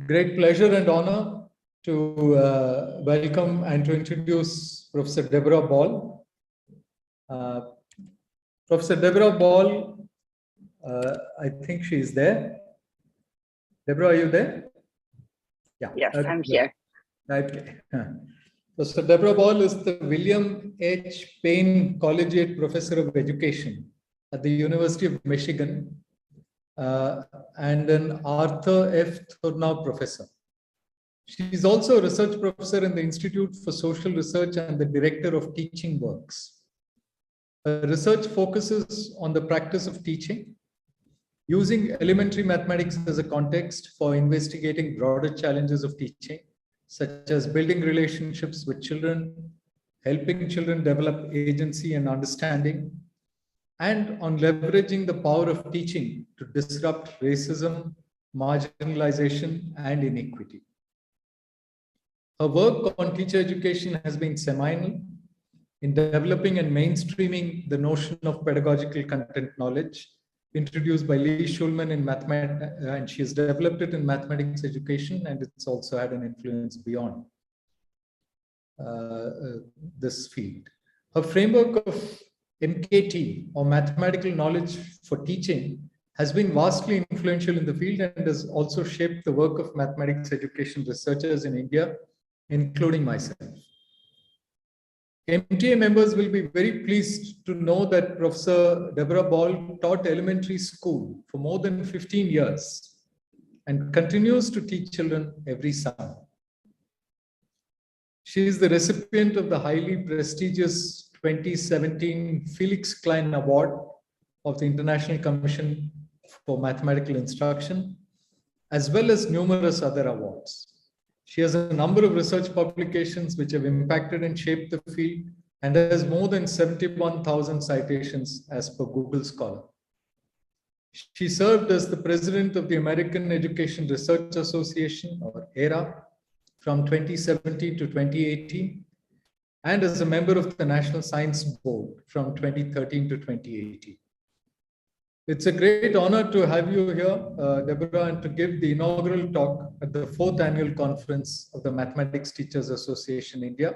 great pleasure and honor to welcome and to introduce Professor Deborah Ball. Professor Deborah Ball, I think she is there. Deborah, are you there? Yeah. Yes, I'm here. Okay. So Deborah Ball is the William H. Payne Collegiate Professor of Education at the University of Michigan and an Arthur F. Thurnau Professor. She is also a research professor in the Institute for Social Research and the Director of Teaching Works. Her research focuses on the practice of teaching, using elementary mathematics as a context for investigating broader challenges of teaching, such as building relationships with children, helping children develop agency and understanding, and on leveraging the power of teaching to disrupt racism, marginalization, and inequity. Her work on teacher education has been seminal in developing and mainstreaming the notion of pedagogical content knowledge introduced by Lee Schulman in mathematics, and she has developed it in mathematics education, and it's also had an influence beyond this field. Her framework of MKT, or mathematical knowledge for teaching, has been vastly influential in the field and has also shaped the work of mathematics education researchers in India, including myself. MTA members will be very pleased to know that Professor Deborah Ball taught elementary school for more than 15 years and continues to teach children every summer. She is the recipient of the highly prestigious 2017 Felix Klein Award of the International Commission for Mathematical Instruction, as well as numerous other awards. She has a number of research publications which have impacted and shaped the field and has more than 71,000 citations as per Google Scholar. She served as the president of the American Education Research Association, or AERA, from 2017 to 2018, and as a member of the National Science Board from 2013 to 2018. It's a great honor to have you here, Deborah, and to give the inaugural talk at the 4th annual conference of the Mathematics Teachers Association India.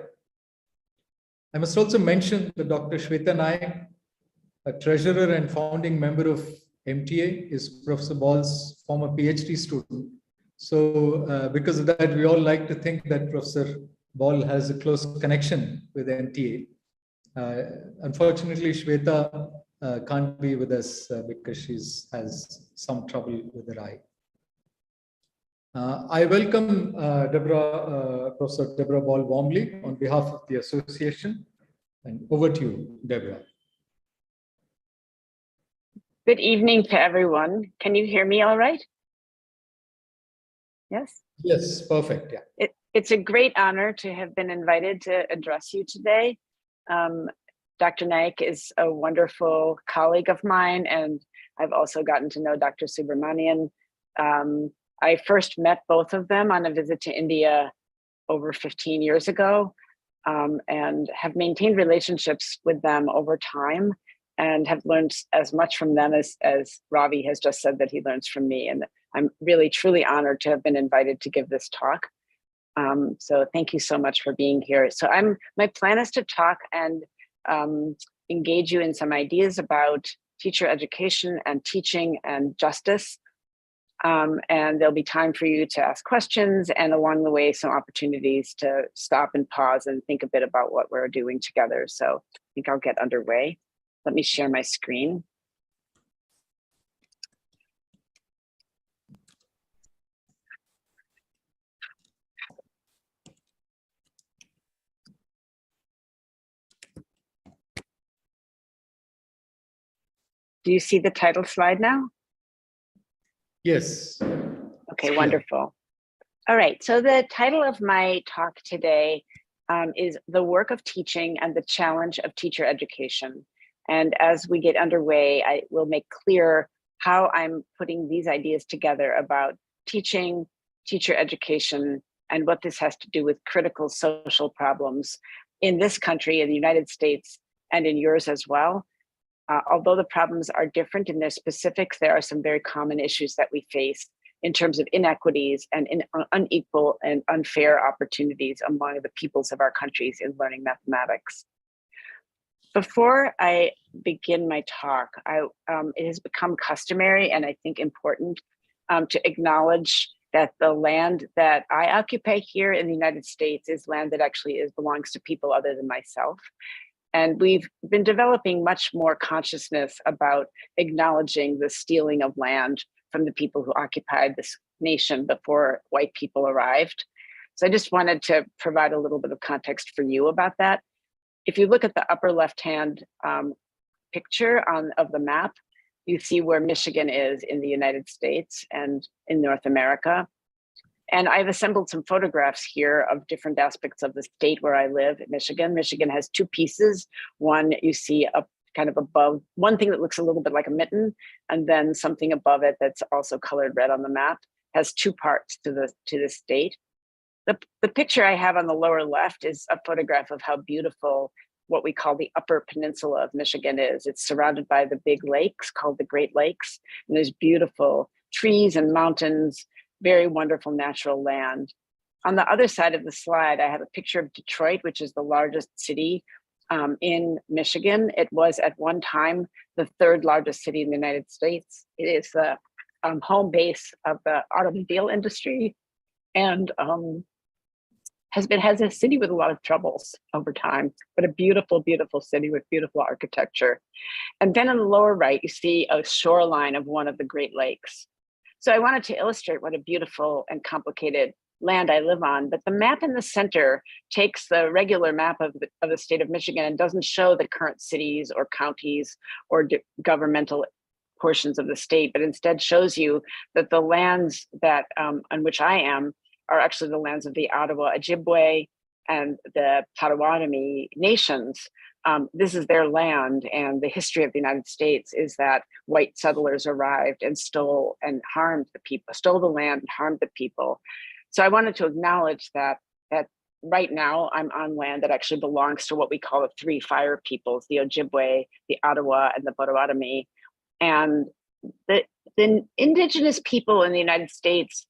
I must also mention that Dr. Shweta Naik, a treasurer and founding member of MTA, is Professor Ball's former PhD student. So because of that, we all like to think that Professor Ball has a close connection with MTA. Unfortunately, Shweta can't be with us because she has some trouble with her eye. I welcome Professor Deborah Ball warmly on behalf of the association. And over to you, Deborah. Good evening to everyone. Can you hear me all right? Yes? Yes, perfect. Yeah. It's a great honor to have been invited to address you today. Dr. Naik is a wonderful colleague of mine, and I've also gotten to know Dr. Subramaniam. I first met both of them on a visit to India over 15 years ago, and have maintained relationships with them over time and have learned as much from them as Ravi has just said that he learns from me. And I'm really, truly honored to have been invited to give this talk. So thank you so much for being here. So my plan is to talk and engage you in some ideas about teacher education and teaching and justice. And there'll be time for you to ask questions, and along the way, some opportunities to stop and pause and think a bit about what we're doing together. So I think I'll get underway. Let me share my screen. Do you see the title slide now? Yes. Okay, wonderful. All right, so the title of my talk today is The Work of Teaching and the Challenge of Teacher Education. And as we get underway, I will make clear how I'm putting these ideas together about teaching, teacher education, and what this has to do with critical social problems in this country, in the United States, and in yours as well. Although the problems are different in their specifics, there are some very common issues that we face in terms of inequities and unequal and unfair opportunities among the peoples of our countries in learning mathematics. Before I begin my talk, it has become customary and I think important to acknowledge that the land that I occupy here in the United States is land that actually belongs to people other than myself. And we've been developing much more consciousness about acknowledging the stealing of land from the people who occupied this nation before white people arrived. So I just wanted to provide a little bit of context for you about that. If you look at the upper left-hand picture of the map, you see where Michigan is in the United States and in North America. And I've assembled some photographs here of different aspects of the state where I live, Michigan. Michigan has two pieces. One, you see up kind of above, one thing that looks a little bit like a mitten, and then something above it that's also colored red on the map, has two parts to the state. The picture I have on the lower left is a photograph of how beautiful what we call the Upper Peninsula of Michigan is. It's surrounded by the big lakes called the Great Lakes, and there's beautiful trees and mountains, very wonderful natural land. On the other side of the slide, I have a picture of Detroit, which is the largest city in Michigan. It was at one time the third largest city in the United States. It is the home base of the automobile industry, and has a city with a lot of troubles over time, but a beautiful, beautiful city with beautiful architecture. And then on the lower right, you see a shoreline of one of the Great Lakes. So I wanted to illustrate what a beautiful and complicated land I live on, but the map in the center takes the regular map of the state of Michigan and doesn't show the current cities or counties or governmental portions of the state, but instead shows you that the lands that on which I am are actually the lands of the Ottawa Ojibwe and the Potawatomi nations. This is their land, and the history of the United States is that white settlers arrived and stole and harmed the people, stole the land and harmed the people. So I wanted to acknowledge that right now I'm on land that actually belongs to what we call the three fire peoples, the Ojibwe, the Ottawa, and the Potawatomi. And the indigenous people in the United States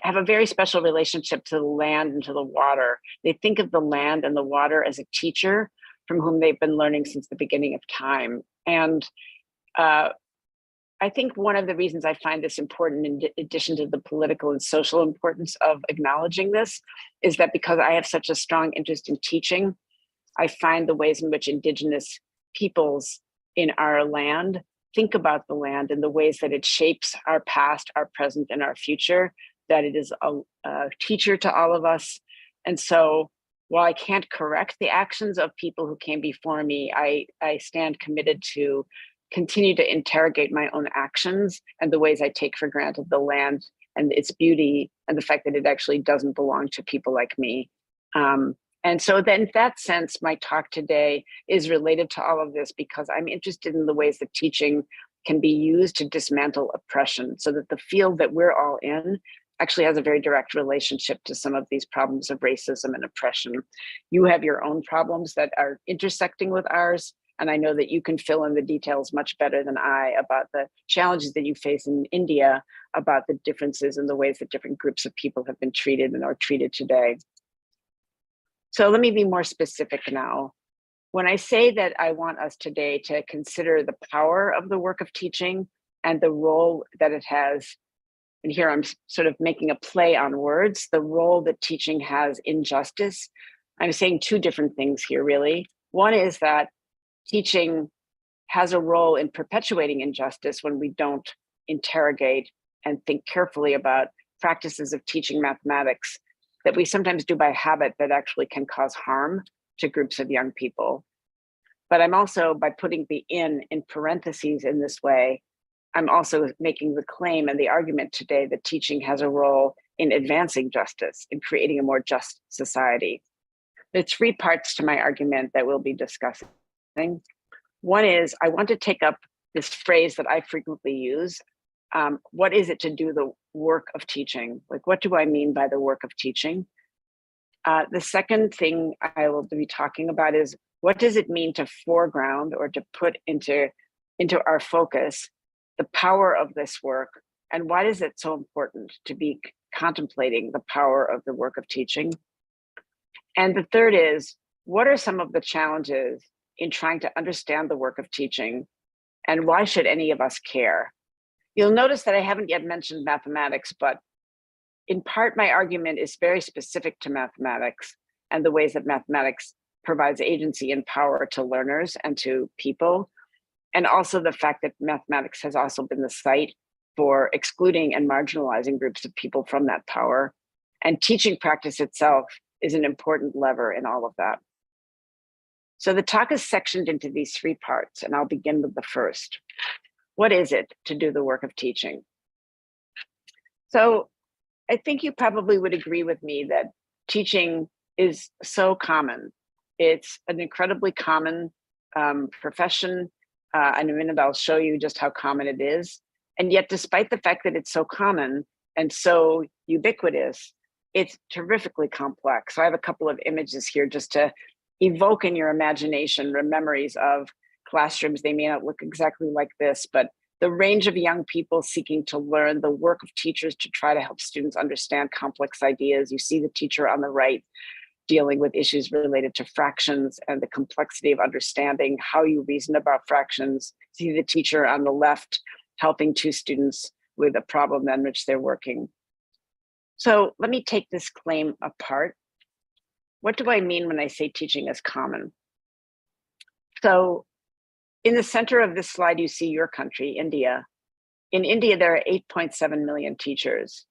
have a very special relationship to the land and to the water. They think of the land and the water as a teacher from whom they've been learning since the beginning of time. And I think one of the reasons I find this important, in addition to the political and social importance of acknowledging this, is that because I have such a strong interest in teaching, I find the ways in which indigenous peoples in our land think about the land and the ways that it shapes our past, our present, and our future, that it is a teacher to all of us. And so while I can't correct the actions of people who came before me, I stand committed to continue to interrogate my own actions and the ways I take for granted the land and its beauty and the fact that it actually doesn't belong to people like me. And so then in that sense, my talk today is related to all of this because I'm interested in the ways that teaching can be used to dismantle oppression so that the field that we're all in actually has a very direct relationship to some of these problems of racism and oppression. You have your own problems that are intersecting with ours, and I know that you can fill in the details much better than I about the challenges that you face in India, about the differences in the ways that different groups of people have been treated and are treated today. So let me be more specific now. When I say that I want us today to consider the power of the work of teaching and the role that it has, and here I'm sort of making a play on words, the role that teaching has in justice, I'm saying two different things here, really. One is that teaching has a role in perpetuating injustice when we don't interrogate and think carefully about practices of teaching mathematics that we sometimes do by habit that actually can cause harm to groups of young people. But I'm also, by putting the in parentheses in this way, I'm also making the claim and the argument today that teaching has a role in advancing justice, in creating a more just society. There are three parts to my argument that we'll be discussing. One is, I want to take up this phrase that I frequently use. What is it to do the work of teaching? Like, what do I mean by the work of teaching? The second thing I will be talking about is, what does it mean to foreground or to put into our focus the power of this work And why is it so important to be contemplating the power of the work of teaching? And the third is, what are some of the challenges in trying to understand the work of teaching, and why should any of us care? You'll notice that I haven't yet mentioned mathematics, but in part, my argument is very specific to mathematics and the ways that mathematics provides agency and power to learners and to people. And also the fact that mathematics has also been the site for excluding and marginalizing groups of people from that power. And teaching practice itself is an important lever in all of that. So the talk is sectioned into these three parts, and I'll begin with the first. What is it to do the work of teaching? So I think you probably would agree with me that teaching is so common. It's an incredibly common profession. In a minute, I'll show you just how common it is. And yet, despite the fact that it's so common and so ubiquitous, it's terrifically complex. So I have a couple of images here just to evoke in your imagination memories of classrooms. They may not look exactly like this, but the range of young people seeking to learn, the work of teachers to try to help students understand complex ideas. You see the teacher on the right dealing with issues related to fractions and the complexity of understanding how you reason about fractions. See the teacher on the left helping two students with a problem on which they're working. So let me take this claim apart. What do I mean when I say teaching is common? So in the center of this slide, you see your country, India. In India, there are 8.7 million teachers.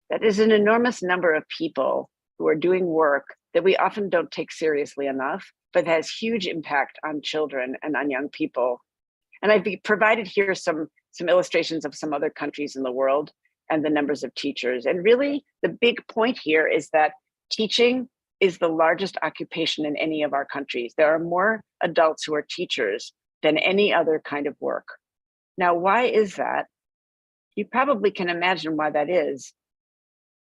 That is an enormous number of people who are doing work that we often don't take seriously enough, but has huge impact on children and on young people. And I've provided here some illustrations of some other countries in the world and the numbers of teachers. And really, the big point here is that teaching is the largest occupation in any of our countries. There are more adults who are teachers than any other kind of work. Now, why is that? You probably can imagine why that is.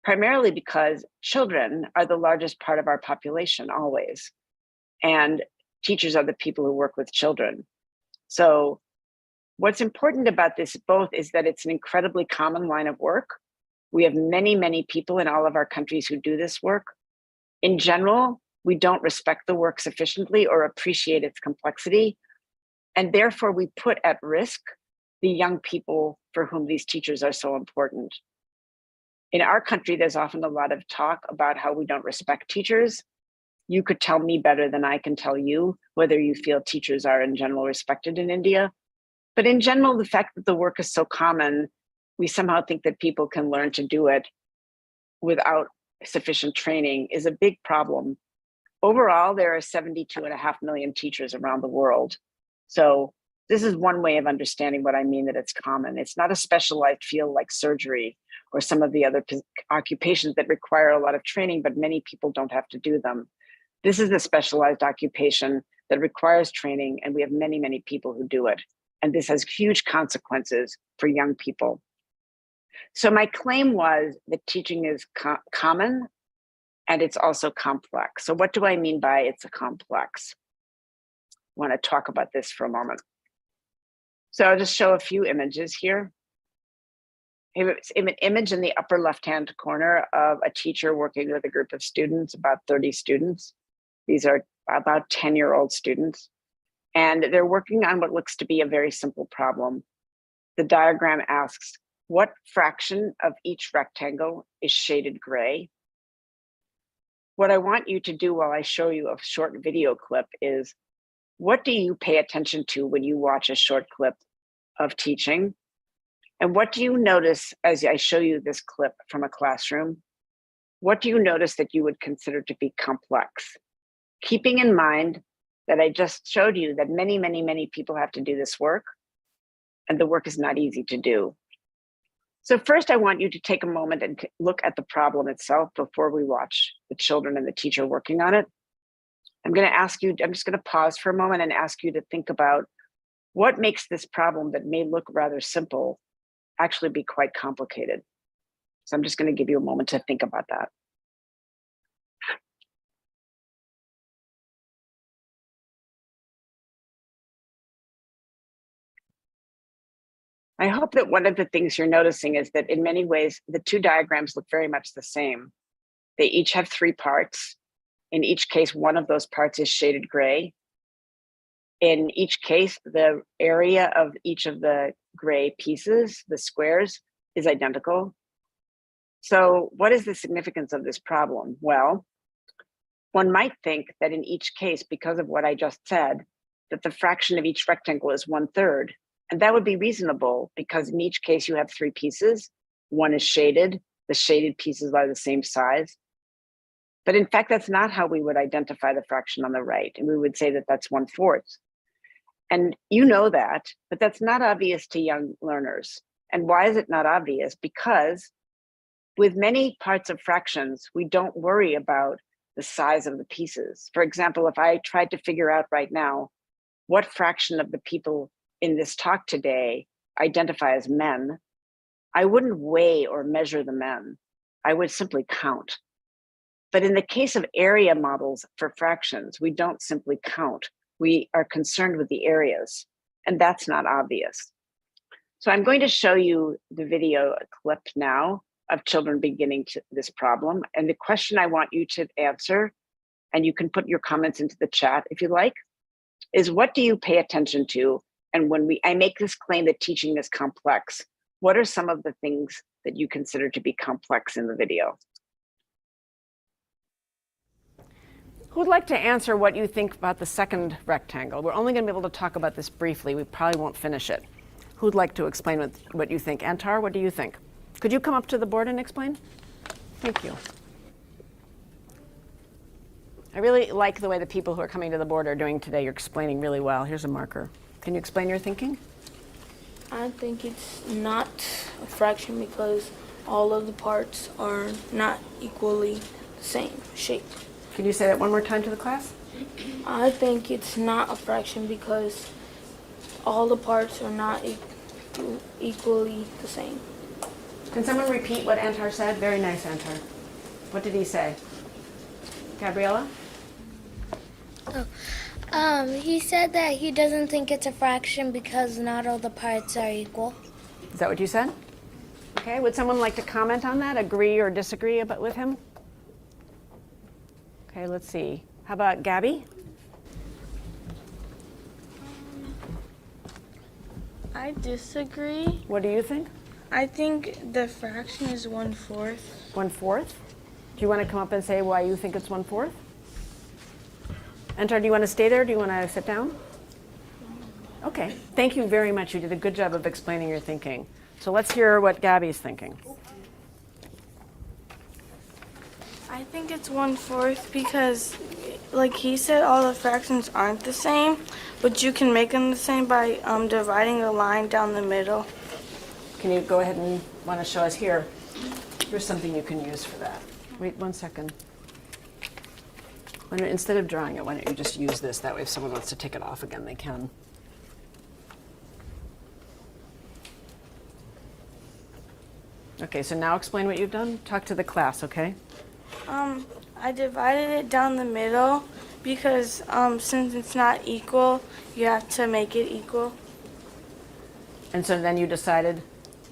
Primarily because children are the largest part of our population always. And teachers are the people who work with children. So what's important about this both is that it's an incredibly common line of work. We have many, many people in all of our countries who do this work. In general, we don't respect the work sufficiently or appreciate its complexity. And therefore, we put at risk the young people for whom these teachers are so important. In our country, there's often a lot of talk about how we don't respect teachers. You could tell me better than I can tell you whether you feel teachers are in general respected in India. But in general, the fact that the work is so common, we somehow think that people can learn to do it without sufficient training is a big problem. Overall, there are 72.5 million teachers around the world. So this is one way of understanding what I mean that it's common. It's not a specialized field like surgery or some of the other occupations that require a lot of training, but many people don't have to do them. This is a specialized occupation that requires training, and we have many, many people who do it. And this has huge consequences for young people. So my claim was that teaching is common and it's also complex. So what do I mean by it's a complex? I want to talk about this for a moment. So I'll just show a few images here. It's an image in the upper left-hand corner of a teacher working with a group of students, about 30 students. These are about 10-year-old students. And they're working on what looks to be a very simple problem. The diagram asks, what fraction of each rectangle is shaded gray? What I want you to do while I show you a short video clip is, what do you pay attention to when you watch a short clip of teaching? And what do you notice as I show you this clip from a classroom? What do you notice that you would consider to be complex? Keeping in mind that I just showed you that many, many, many people have to do this work, and the work is not easy to do. So first, I want you to take a moment and look at the problem itself before we watch the children and the teacher working on it. I'm going to ask you, I'm just going to pause for a moment and ask you to think about what makes this problem that may look rather simple actually be quite complicated. So I'm just going to give you a moment to think about that. I hope that one of the things you're noticing is that in many ways, the two diagrams look very much the same. They each have three parts. In each case, one of those parts is shaded gray. In each case, the area of each of the gray pieces, the squares, is identical. So what is the significance of this problem? Well, one might think that in each case, because of what I just said, that the fraction of each rectangle is 1/3. And that would be reasonable because in each case you have three pieces. One is shaded, the shaded pieces are the same size. But in fact, that's not how we would identify the fraction on the right. And we would say that that's 1/4. And you know that, but that's not obvious to young learners. And why is it not obvious? Because with many parts of fractions, we don't worry about the size of the pieces. For example, if I tried to figure out right now what fraction of the people in this talk today identify as men, I wouldn't weigh or measure the men. I would simply count. But in the case of area models for fractions, we don't simply count. We are concerned with the areas, and that's not obvious. So I'm going to show you the video clip now of children beginning this problem. And the question I want you to answer, and you can put your comments into the chat if you like, is what do you pay attention to? And when I make this claim that teaching is complex, what are some of the things that you consider to be complex in the video? Who'd like to answer what you think about the second rectangle? We're only going to be able to talk about this briefly. We probably won't finish it. Who'd like to explain what you think? Antar, what do you think? Could you come up to the board and explain? Thank you. I really like the way the people who are coming to the board are doing today. You're explaining really well. Here's a marker. Can you explain your thinking? I think it's not a fraction because all of the parts are not equally the same shape. Can you say that one more time to the class? I think it's not a fraction because all the parts are not equally the same. Can someone repeat what Antar said? Very nice, Antar. What did he say? Gabriella? He said that he doesn't think it's a fraction because not all the parts are equal. Is that what you said? Okay, would someone like to comment on that, agree or disagree with him? Okay, let's see. How about Gabby? I disagree. What do you think? I think the fraction is 1/4. 1/4? Do you want to come up and say why you think it's 1/4? Antar, do you want to stay there? Do you want to sit down? Okay, thank you very much. You did a good job of explaining your thinking. So let's hear what Gabby's thinking. I think it's 1/4 because, like he said, all the fractions aren't the same, but you can make them the same by dividing a line down the middle. Can you go ahead and want to show us here? Here's something you can use for that. Wait 1 second. Instead of drawing it, why don't you just use this? That way if someone wants to take it off again, they can. Okay, so now explain what you've done. Talk to the class, okay? I divided it down the middle because since it's not equal, you have to make it equal. And so then you decided?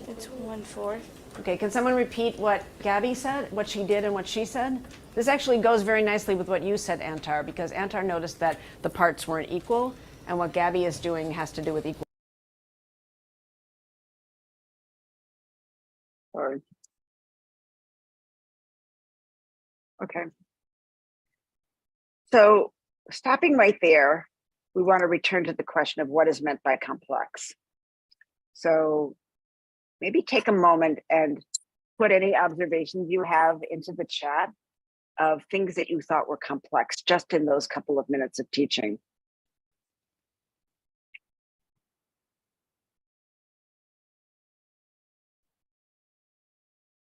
It's 1/4. Okay, can someone repeat what Gabby said, what she did and what she said? This actually goes very nicely with what you said, Antar, because Antar noticed that the parts weren't equal, and what Gabby is doing has to do with equal. Sorry. Okay. So stopping right there, we want to return to the question of what is meant by complex. So maybe take a moment and put any observations you have into the chat of things that you thought were complex just in those couple of minutes of teaching.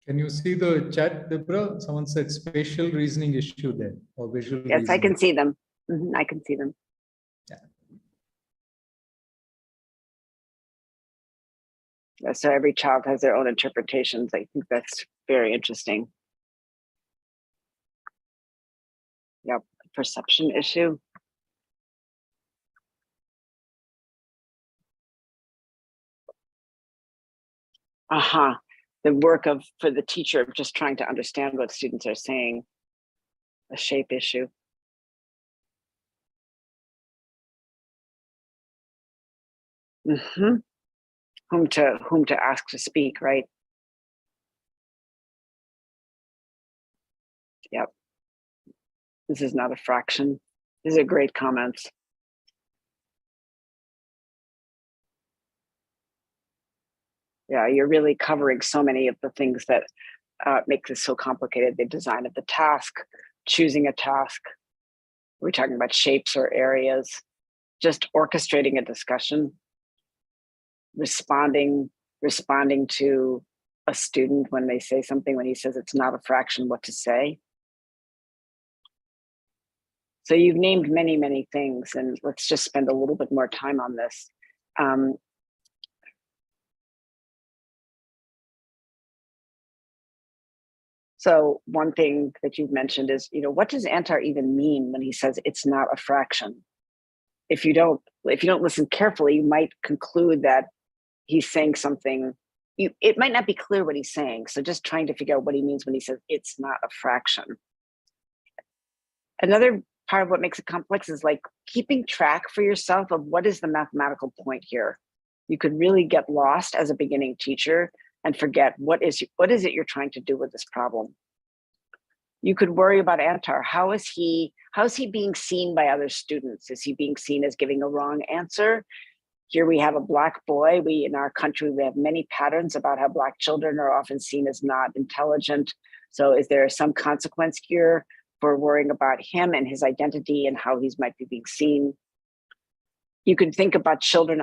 Can you see the chat, Deborah? Someone said spatial reasoning issue there, or visual Yes, reasoning. I can see them. I can see them. Yeah. So every child has their own interpretations. I think that's very interesting. Yep, perception issue. The work for the teacher of just trying to understand what students are saying, a shape issue. Whom to ask to speak, right? Yep. This is not a fraction. These are great comments. Yeah, you're really covering so many of the things that make this so complicated. The design of the task, choosing a task. We're talking about shapes or areas, just orchestrating a discussion, responding to a student when they say something, when he says it's not a fraction, what to say. So you've named many, many things, and let's just spend a little bit more time on this. So one thing that you've mentioned is, what does Antar even mean when he says it's not a fraction? If you don't listen carefully, you might conclude that he's saying something. It might not be clear what he's saying. So just trying to figure out what he means when he says it's not a fraction. Another part of what makes it complex is like keeping track for yourself of what is the mathematical point here. You could really get lost as a beginning teacher and forget what is it you're trying to do with this problem. You could worry about Antar. How is he being seen by other students? Is he being seen as giving a wrong answer? Here we have a Black boy. In our country, we have many patterns about how Black children are often seen as not intelligent. So is there some consequence here for worrying about him and his identity and how he might be being seen? You can think about children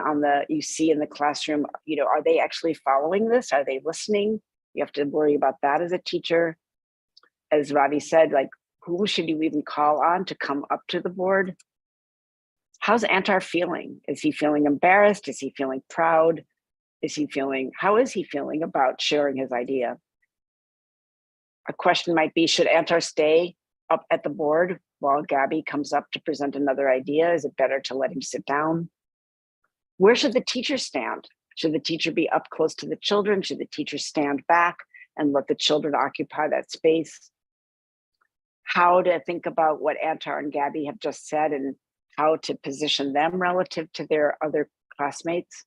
you see in the classroom, are they actually following this? Are they listening? You have to worry about that as a teacher. As Ravi said, like, who should you even call on to come up to the board? How's Antar feeling? Is he feeling embarrassed? Is he feeling proud? How is he feeling about sharing his idea? A question might be, should Antar stay up at the board while Gabby comes up to present another idea? Is it better to let him sit down? Where should the teacher stand? Should the teacher be up close to the children? Should the teacher stand back and let the children occupy that space? How to think about what Antar and Gabby have just said and how to position them relative to their other classmates.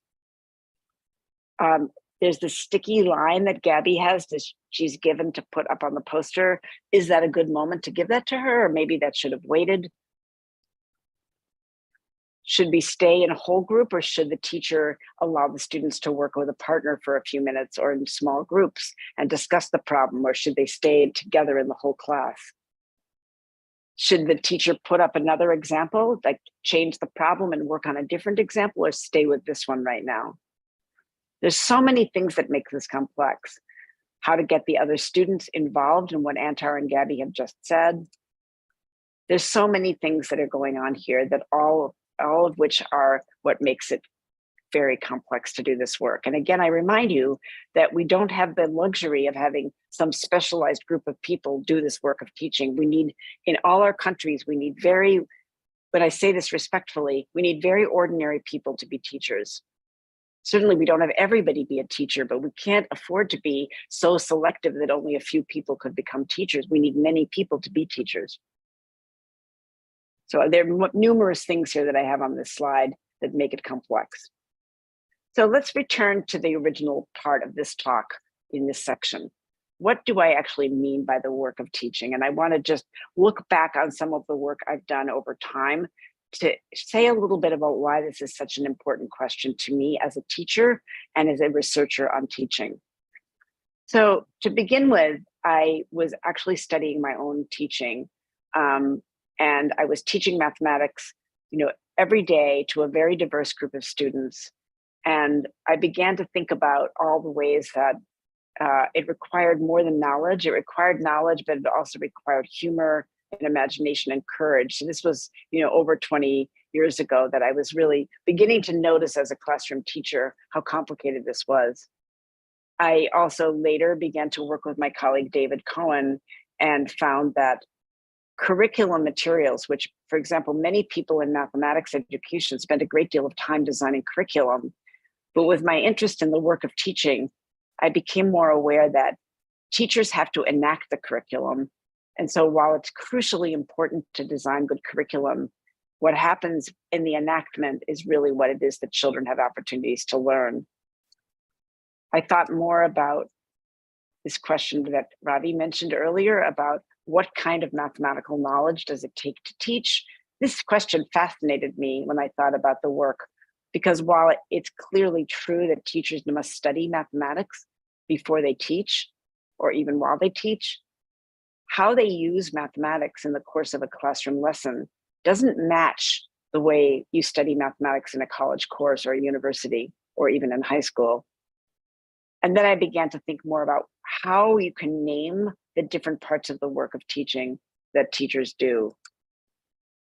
There's the sticky line that Gabby has that she's given to put up on the poster. Is that a good moment to give that to her? Or maybe that should have waited. Should we stay in a whole group, or should the teacher allow the students to work with a partner for a few minutes or in small groups and discuss the problem, or should they stay together in the whole class? Should the teacher put up another example, like change the problem and work on a different example, or stay with this one right now? There's so many things that make this complex. How to get the other students involved in what Antar and Gabby have just said. There's so many things that are going on here that all of which are what makes it very complex to do this work. And again, I remind you that we don't have the luxury of having some specialized group of people do this work of teaching. We need, in all our countries, we need but I say this respectfully, we need very ordinary people to be teachers. Certainly we don't have everybody be a teacher, but we can't afford to be so selective that only a few people could become teachers. We need many people to be teachers. So there are numerous things here that I have on this slide that make it complex. So let's return to the original part of this talk in this section. What do I actually mean by the work of teaching? And I want to just look back on some of the work I've done over time to say a little bit about why this is such an important question to me as a teacher and as a researcher on teaching. So to begin with, I was actually studying my own teaching, and I was teaching mathematics, every day to a very diverse group of students. And I began to think about all the ways that it required more than knowledge. It required knowledge, but it also required humor and imagination and courage. So this was, over 20 years ago that I was really beginning to notice as a classroom teacher how complicated this was. I also later began to work with my colleague, David Cohen, and found that curriculum materials, which, for example, many people in mathematics education spend a great deal of time designing curriculum. But with my interest in the work of teaching, I became more aware that teachers have to enact the curriculum. And so while it's crucially important to design good curriculum, what happens in the enactment is really what it is that children have opportunities to learn. I thought more about this question that Ravi mentioned earlier about what kind of mathematical knowledge does it take to teach? This question fascinated me when I thought about the work, because while it's clearly true that teachers must study mathematics before they teach, or even while they teach, how they use mathematics in the course of a classroom lesson doesn't match the way you study mathematics in a college course or a university, or even in high school. And then I began to think more about how you can name the different parts of the work of teaching that teachers do.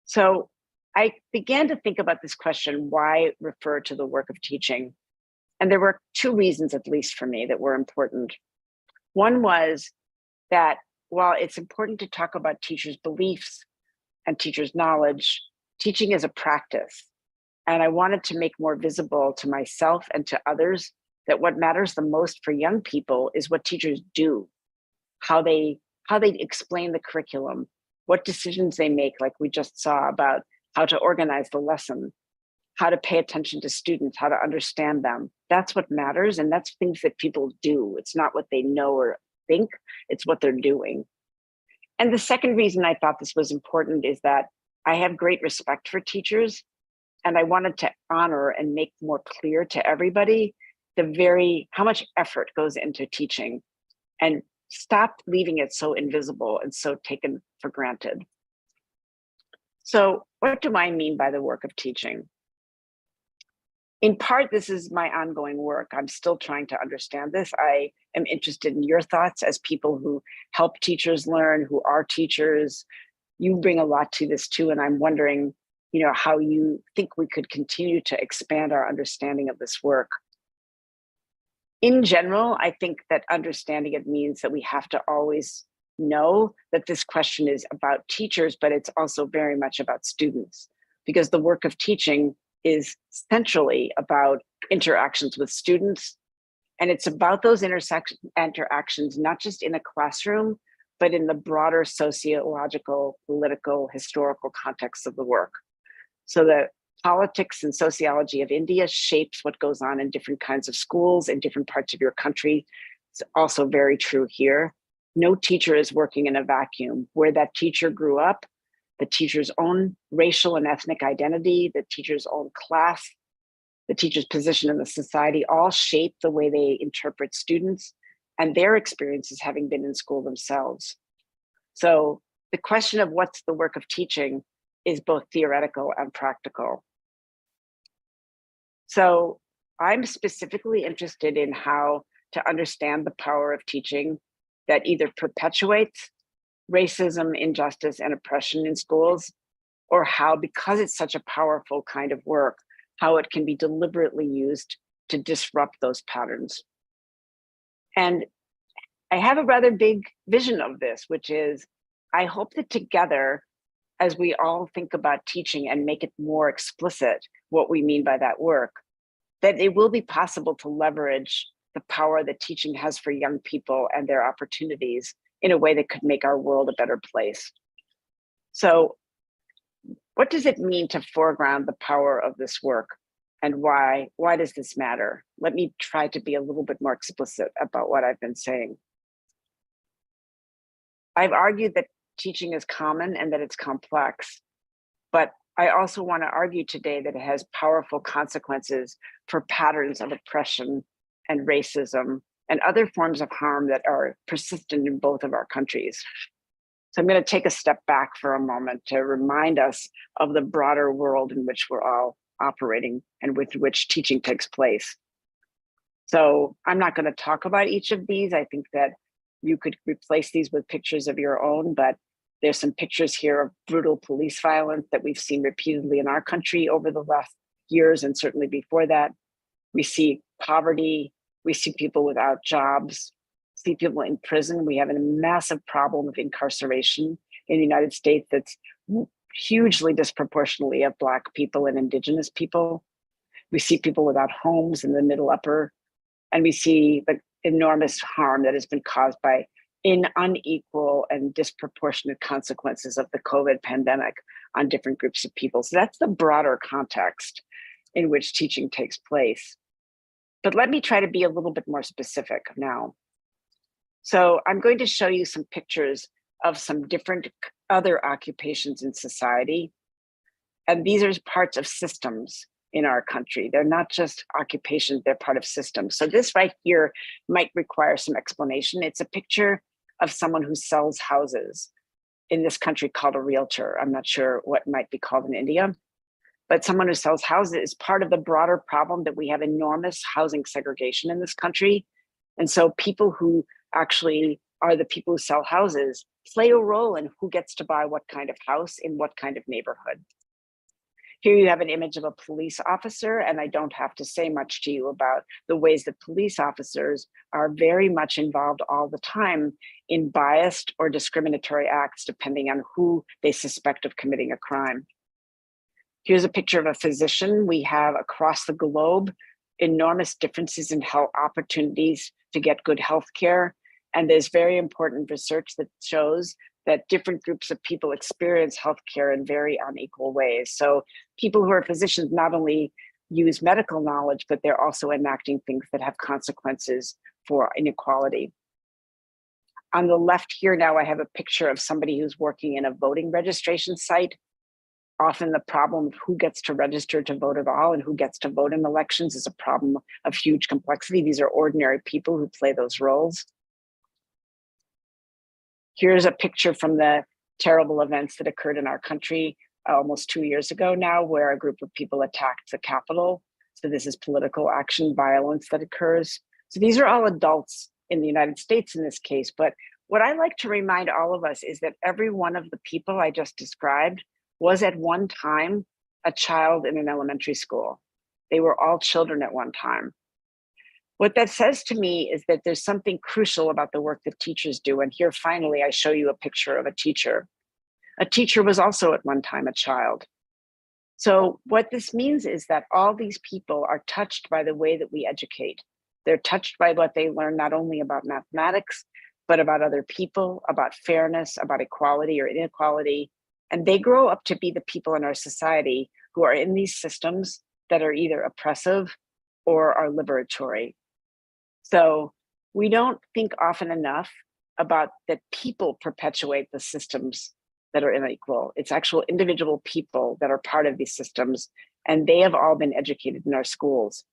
So I began to think about this question, why refer to the work of teaching? And there were two reasons, at least for me, that were important. One was that while it's important to talk about teachers' beliefs and teachers' knowledge, teaching is a practice. And I wanted to make more visible to myself and to others that what matters the most for young people is what teachers do, how they explain the curriculum, what decisions they make, like we just saw about how to organize the lesson, how to pay attention to students, how to understand them. That's what matters, and that's things that people do. It's not what they know or think, it's what they're doing. And the second reason I thought this was important is that I have great respect for teachers, and I wanted to honor and make more clear to everybody how much effort goes into teaching, and stop leaving it so invisible and so taken for granted. So what do I mean by the work of teaching? In part, this is my ongoing work. I'm still trying to understand this. I am interested in your thoughts as people who help teachers learn, who are teachers. You bring a lot to this too, and I'm wondering, how you think we could continue to expand our understanding of this work. In general, I think that understanding it means that we have to always know that this question is about teachers, but it's also very much about students, because the work of teaching is centrally about interactions with students. And it's about those interactions, not just in a classroom, but in the broader sociological, political, historical context of the work. So the politics and sociology of India shapes what goes on in different kinds of schools in different parts of your country. It's also very true here. No teacher is working in a vacuum. Where that teacher grew up, the teacher's own racial and ethnic identity, the teacher's own class, the teacher's position in the society all shape the way they interpret students and their experiences having been in school themselves. So the question of what's the work of teaching is both theoretical and practical. So I'm specifically interested in how to understand the power of teaching that either perpetuates racism, injustice, and oppression in schools, or how, because it's such a powerful kind of work, how it can be deliberately used to disrupt those patterns. And I have a rather big vision of this, which is, I hope that together, as we all think about teaching and make it more explicit what we mean by that work, that it will be possible to leverage the power that teaching has for young people and their opportunities in a way that could make our world a better place. So what does it mean to foreground the power of this work, and why does this matter? Let me try to be a little bit more explicit about what I've been saying. I've argued that teaching is common and that it's complex, but I also want to argue today that it has powerful consequences for patterns of oppression and racism and other forms of harm that are persistent in both of our countries. So I'm going to take a step back for a moment to remind us of the broader world in which we're all operating and with which teaching takes place. So I'm not going to talk about each of these. I think that you could replace these with pictures of your own, but there's some pictures here of brutal police violence that we've seen repeatedly in our country over the last years, and certainly before that. We see poverty, we see people without jobs, see people in prison. We have a massive problem of incarceration in the United States that's hugely disproportionately of Black people and Indigenous people. We see people without homes in the middle upper, and we see the enormous harm that has been caused by unequal and disproportionate consequences of the COVID pandemic on different groups of people. So that's the broader context in which teaching takes place. But let me try to be a little bit more specific now. So I'm going to show you some pictures of some different other occupations in society. And these are parts of systems in our country. They're not just occupations, they're part of systems. So this right here might require some explanation. It's a picture of someone who sells houses in this country called a realtor. I'm not sure what might be called in India, but someone who sells houses is part of the broader problem that we have enormous housing segregation in this country. And so people who actually are the people who sell houses play a role in who gets to buy what kind of house in what kind of neighborhood. Here you have an image of a police officer, and I don't have to say much to you about the ways that police officers are very much involved all the time in biased or discriminatory acts, depending on who they suspect of committing a crime. Here's a picture of a physician. We have across the globe enormous differences in health opportunities to get good health care. And there's very important research that shows that different groups of people experience healthcare in very unequal ways. So people who are physicians not only use medical knowledge, but they're also enacting things that have consequences for inequality. On the left here now, I have a picture of somebody who's working in a voting registration site. Often the problem of who gets to register to vote at all and who gets to vote in elections is a problem of huge complexity. These are ordinary people who play those roles. Here's a picture from the terrible events that occurred in our country almost 2 years ago now, where a group of people attacked the Capitol. So this is political action, violence that occurs. So these are all adults in the United States in this case. But what I like to remind all of us is that every one of the people I just described was at one time a child in an elementary school. They were all children at one time. What that says to me is that there's something crucial about the work that teachers do. And here, finally, I show you a picture of a teacher. A teacher was also at one time a child. So what this means is that all these people are touched by the way that we educate. They're touched by what they learn, not only about mathematics, but about other people, about fairness, about equality or inequality. And they grow up to be the people in our society who are in these systems that are either oppressive or are liberatory. So we don't think often enough about that people perpetuate the systems that are unequal. It's actual individual people that are part of these systems, and they have all been educated in our schools.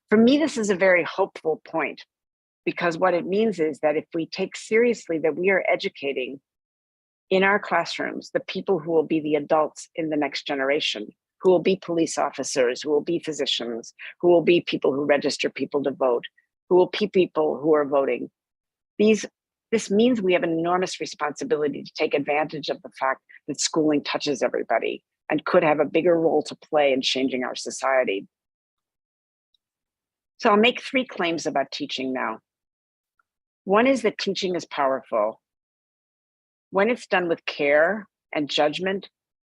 For me, this is a very hopeful point, because what it means is that if we take seriously that we are educating in our classrooms the people who will be the adults in the next generation, who will be police officers, who will be physicians, who will be people who register people to vote, who will be people who are voting. This means we have an enormous responsibility to take advantage of the fact that schooling touches everybody and could have a bigger role to play in changing our society. So I'll make 3 claims about teaching now. One is that teaching is powerful. When it's done with care and judgment,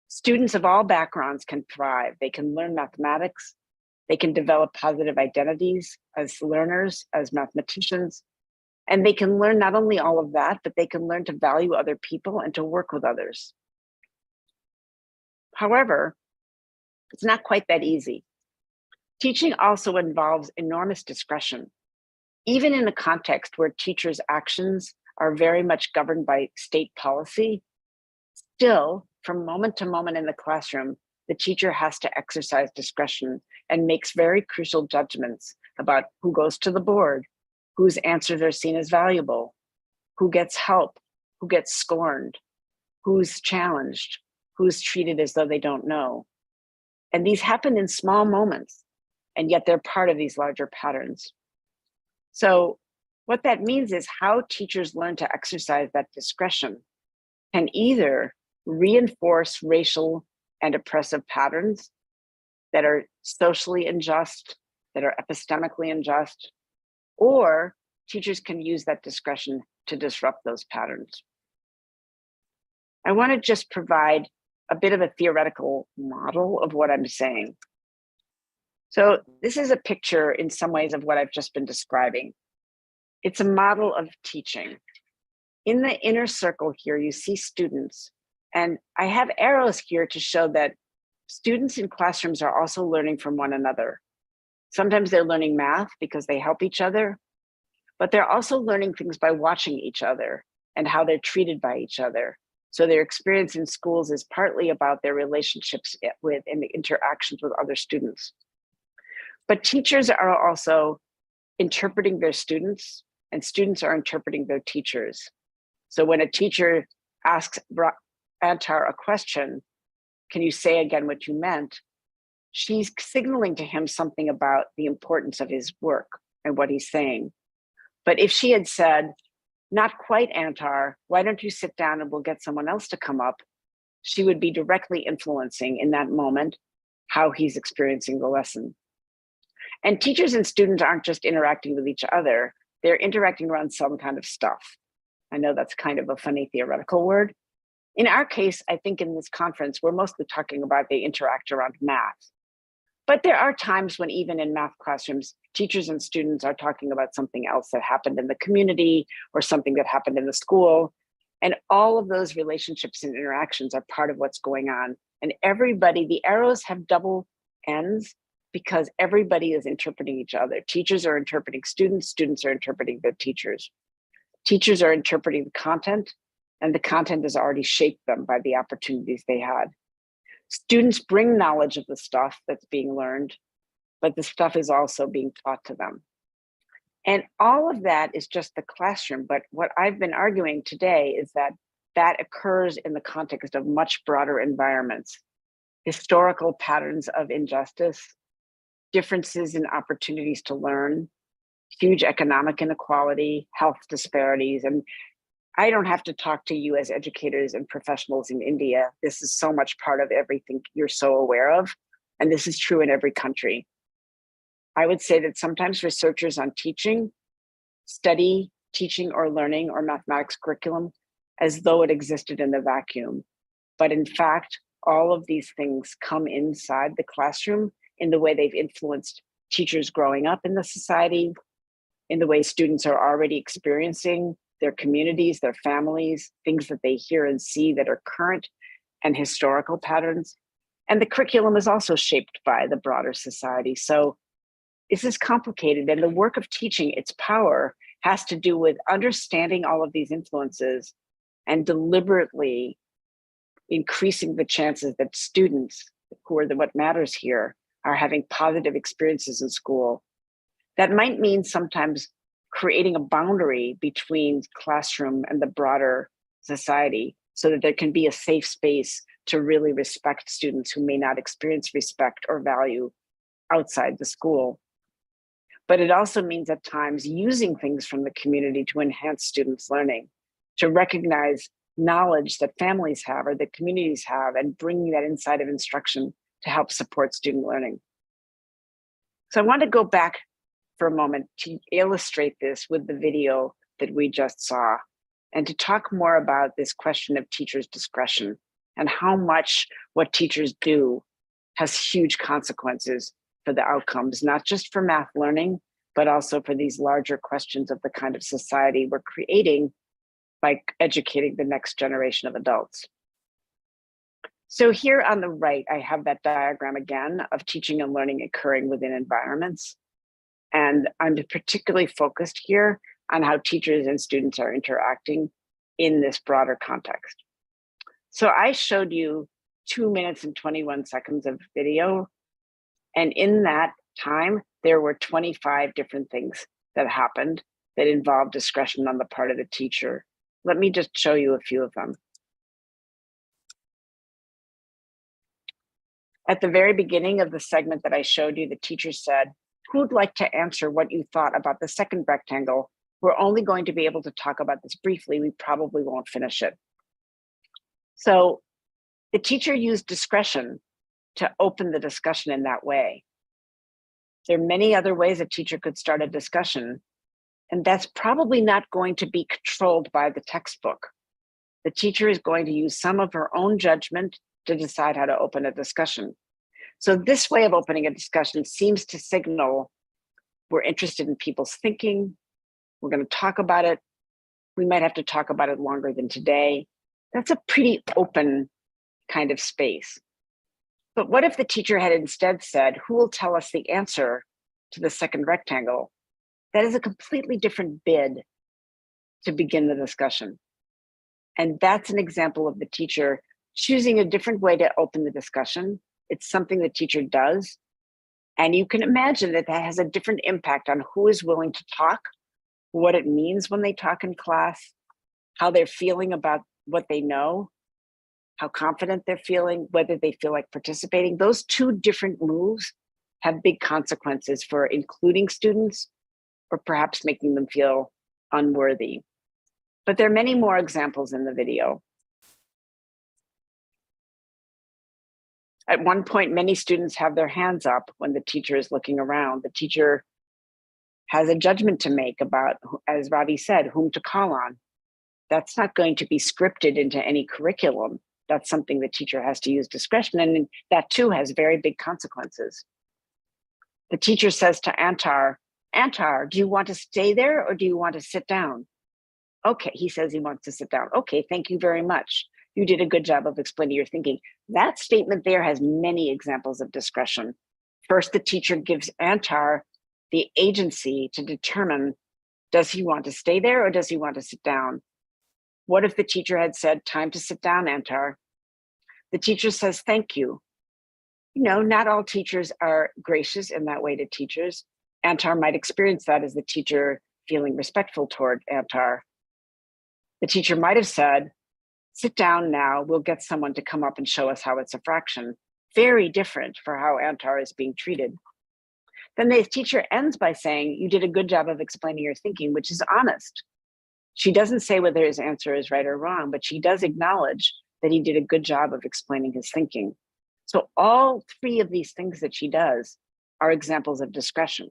students of all backgrounds can thrive. They can learn mathematics. They can develop positive identities as learners, as mathematicians. And they can learn not only all of that, but they can learn to value other people and to work with others. However, it's not quite that easy. Teaching also involves enormous discretion. Even in a context where teachers' actions are very much governed by state policy, still, from moment to moment in the classroom, the teacher has to exercise discretion and makes very crucial judgments about who goes to the board, whose answers are seen as valuable, who gets help, who gets scorned, who's challenged, who's treated as though they don't know. And these happen in small moments, and yet they're part of these larger patterns. So what that means is how teachers learn to exercise that discretion can either reinforce racial and oppressive patterns that are socially unjust, that are epistemically unjust, or teachers can use that discretion to disrupt those patterns. I want to just provide a bit of a theoretical model of what I'm saying. So this is a picture in some ways of what I've just been describing. It's a model of teaching. In the inner circle here, you see students, and I have arrows here to show that students in classrooms are also learning from one another. Sometimes they're learning math because they help each other, but they're also learning things by watching each other and how they're treated by each other. So their experience in schools is partly about their relationships with and the interactions with other students. But teachers are also interpreting their students, and students are interpreting their teachers. So when a teacher asks Antar a question, can you say again what you meant? She's signaling to him something about the importance of his work and what he's saying. But if she had said, not quite, Antar, why don't you sit down and we'll get someone else to come up? She would be directly influencing in that moment how he's experiencing the lesson. And teachers and students aren't just interacting with each other, they're interacting around some kind of stuff. I know that's kind of a funny theoretical word. In our case, I think in this conference, we're mostly talking about they interact around math. But there are times when even in math classrooms, teachers and students are talking about something else that happened in the community or something that happened in the school. And all of those relationships and interactions are part of what's going on. And everybody, the arrows have double ends because everybody is interpreting each other. Teachers are interpreting students, students are interpreting their teachers. Teachers are interpreting the content, and the content has already shaped them by the opportunities they had. Students bring knowledge of the stuff that's being learned, but the stuff is also being taught to them. And all of that is just the classroom. But what I've been arguing today is that that occurs in the context of much broader environments, historical patterns of injustice, differences in opportunities to learn, huge economic inequality, health disparities. And I don't have to talk to you as educators and professionals in India. This is so much part of everything you're so aware of. And this is true in every country. I would say that sometimes researchers on teaching study teaching or learning or mathematics curriculum as though it existed in a vacuum. But in fact, all of these things come inside the classroom in the way they've influenced teachers growing up in the society, in the way students are already experiencing their communities, their families, things that they hear and see that are current and historical patterns. And the curriculum is also shaped by the broader society. So this is complicated, and the work of teaching, its power has to do with understanding all of these influences and deliberately increasing the chances that students, who are what matters here, are having positive experiences in school. That might mean sometimes creating a boundary between classroom and the broader society so that there can be a safe space to really respect students who may not experience respect or value outside the school. But it also means at times using things from the community to enhance students' learning, to recognize knowledge that families have or that communities have and bringing that inside of instruction to help support student learning. So I want to go back for a moment to illustrate this with the video that we just saw and to talk more about this question of teachers' discretion and how much what teachers do has huge consequences for the outcomes, not just for math learning, but also for these larger questions of the kind of society we're creating by educating the next generation of adults. So here on the right, I have that diagram again of teaching and learning occurring within environments. And I'm particularly focused here on how teachers and students are interacting in this broader context. So I showed you 2 minutes and 21 seconds of video. And in that time, there were 25 different things that happened that involved discretion on the part of the teacher. Let me just show you a few of them. At the very beginning of the segment that I showed you, the teacher said, who'd like to answer what you thought about the second rectangle? We're only going to be able to talk about this briefly. We probably won't finish it. So the teacher used discretion to open the discussion in that way. There are many other ways a teacher could start a discussion, and that's probably not going to be controlled by the textbook. The teacher is going to use some of her own judgment to decide how to open a discussion. So this way of opening a discussion seems to signal we're interested in people's thinking, We're going to talk about it. We might have to talk about it longer than today. That's a pretty open kind of space. But what if the teacher had instead said, who will tell us the answer to the second rectangle? That is a completely different bid to begin the discussion. And that's an example of the teacher choosing a different way to open the discussion. It's something the teacher does. And you can imagine that that has a different impact on who is willing to talk, what it means when they talk in class, how they're feeling about what they know, how confident they're feeling, whether they feel like participating. Those two different moves have big consequences for including students or perhaps making them feel unworthy. But there are many more examples in the video. At one point, many students have their hands up when the teacher is looking around. The teacher has a judgment to make about, as Ravi said, whom to call on. That's not going to be scripted into any curriculum. That's something the teacher has to use discretion, and that too has very big consequences. The teacher says to Antar, do you want to stay there or do you want to sit down? Okay, he says he wants to sit down. Okay, thank you very much. You did a good job of explaining your thinking. That statement there has many examples of discretion. First, the teacher gives Antar the agency to determine, does he want to stay there or does he want to sit down? What if the teacher had said, time to sit down, Antar? The teacher says, thank you. You know, not all teachers are gracious in that way to teachers. Antar might experience that as the teacher feeling respectful toward Antar. The teacher might have said, sit down now, we'll get someone to come up and show us how it's a fraction. Very different for how Antar is being treated. Then the teacher ends by saying, you did a good job of explaining your thinking, which is honest. She doesn't say whether his answer is right or wrong, but she does acknowledge that he did a good job of explaining his thinking. So all three of these things that she does are examples of discretion.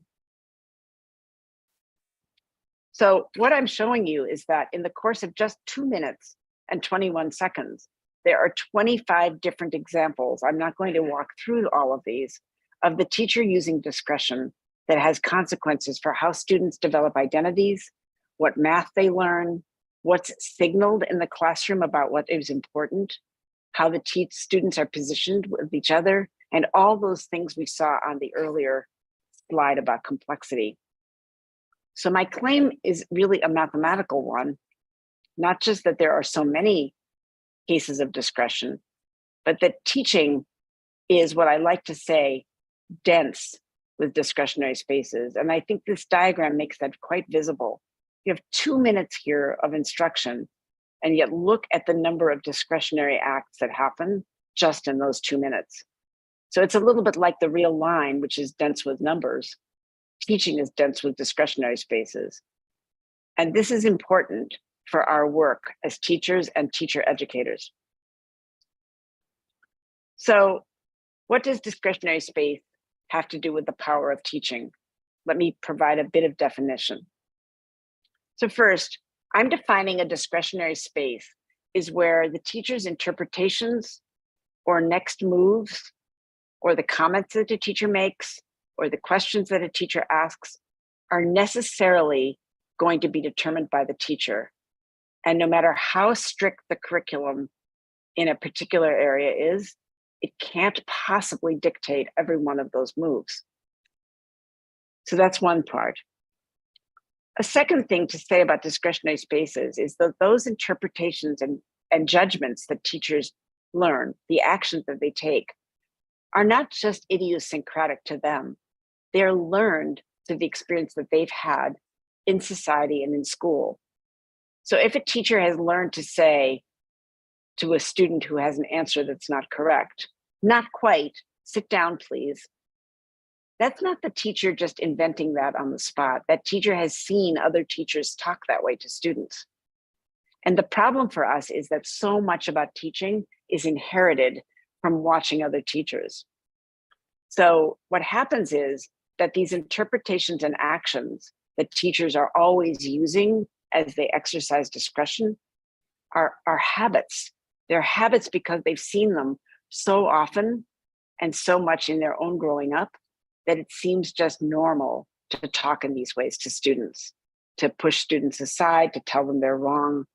So what I'm showing you is that in the course of just 2 minutes and 21 seconds, there are 25 different examples. I'm not going to walk through all of these, of the teacher using discretion that has consequences for how students develop identities, what math they learn, what's signaled in the classroom about what is important, how the students are positioned with each other, and all those things we saw on the earlier slide about complexity. So my claim is really a mathematical one, not just that there are so many cases of discretion, but that teaching is, what I like to say, dense with discretionary spaces. And I think this diagram makes that quite visible. You have 2 minutes here of instruction, and yet look at the number of discretionary acts that happen just in those 2 minutes. So it's a little bit like the real line, which is dense with numbers. Teaching is dense with discretionary spaces. And this is important for our work as teachers and teacher educators. So what does discretionary space have to do with the power of teaching? Let me provide a bit of definition. So first, I'm defining a discretionary space is where the teacher's interpretations or next moves or the comments that a teacher makes or the questions that a teacher asks are necessarily going to be determined by the teacher. And no matter how strict the curriculum in a particular area is, it can't possibly dictate every one of those moves. So that's one part. A second thing to say about discretionary spaces is that those interpretations and judgments that teachers learn, the actions that they take, are not just idiosyncratic to them. They're learned through the experience that they've had in society and in school. So if a teacher has learned to say to a student who has an answer that's not correct, not quite, sit down, please. That's not the teacher just inventing that on the spot. That teacher has seen other teachers talk that way to students. And the problem for us is that so much about teaching is inherited from watching other teachers. So what happens is that these interpretations and actions that teachers are always using as they exercise discretion are habits. They're habits because they've seen them so often and so much in their own growing up that it seems just normal to talk in these ways to students, to push students aside, to tell them they're wrong.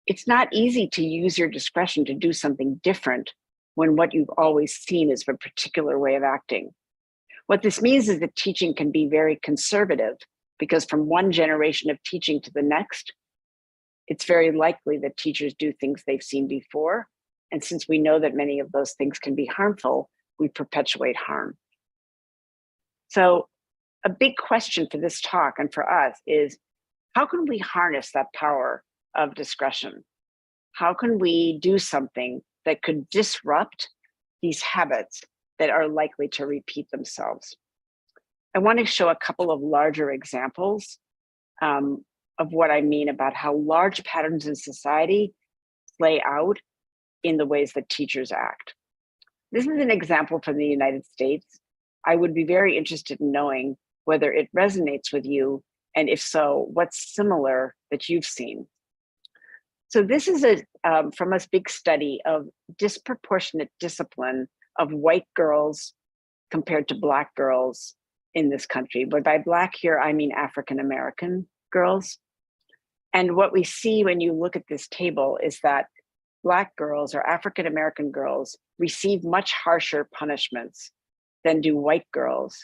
It's not easy to use your discretion to do something different when what you've always seen is a particular way of acting. What this means is that teaching can be very conservative, because from one generation of teaching to the next, it's very likely that teachers do things they've seen before. And since we know that many of those things can be harmful, we perpetuate harm. So a big question for this talk and for us is, how can we harness that power of discretion? How can we do something that could disrupt these habits that are likely to repeat themselves? I want to show a couple of larger examples of what I mean about how large patterns in society play out in the ways that teachers act. This is an example from the United States. I would be very interested in knowing whether it resonates with you, and if so, what's similar that you've seen. So this is from a big study of disproportionate discipline of white girls compared to Black girls in this country. But by Black here, I mean African-American girls. And what we see when you look at this table is that Black girls or African-American girls receive much harsher punishments than do white girls.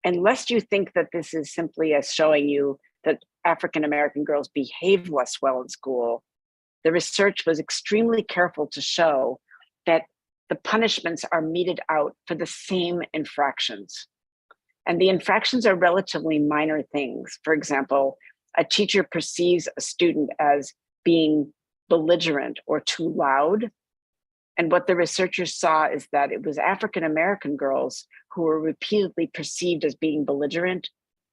And lest you think that this is simply as showing you that African-American girls behave less well in school, the research was extremely careful to show that the punishments are meted out for the same infractions. And the infractions are relatively minor things. For example, a teacher perceives a student as being belligerent or too loud. And what the researchers saw is that it was African-American girls who were repeatedly perceived as being belligerent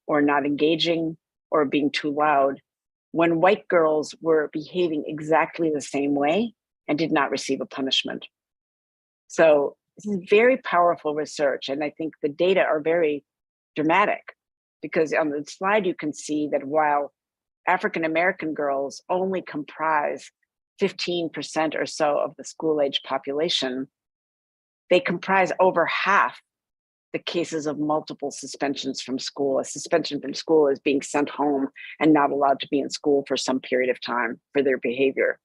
or not engaging or being too loud, when white girls were behaving exactly the same way and did not receive a punishment. So this is very powerful research. And I think the data are very dramatic, because on the slide, you can see that while African-American girls only comprise 15% or so of the school-age population, they comprise over half the cases of multiple suspensions from school. A suspension from school is being sent home and not allowed to be in school for some period of time for their behavior.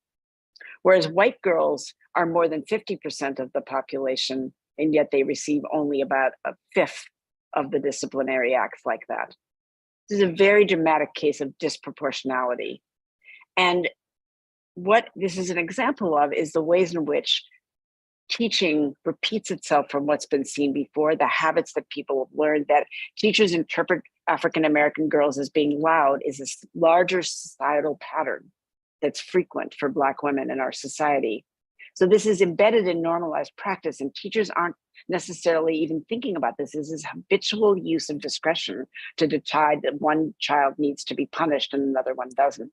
Whereas white girls are more than 50% of the population, and yet they receive only about a fifth of the disciplinary acts like that. This is a very dramatic case of disproportionality. And what this is an example of is the ways in which teaching repeats itself from what's been seen before, the habits that people have learned, that teachers interpret African-American girls as being loud is a larger societal pattern that's frequent for Black women in our society. So this is embedded in normalized practice, and teachers aren't necessarily even thinking about this. This is habitual use of discretion to decide that one child needs to be punished and another one doesn't.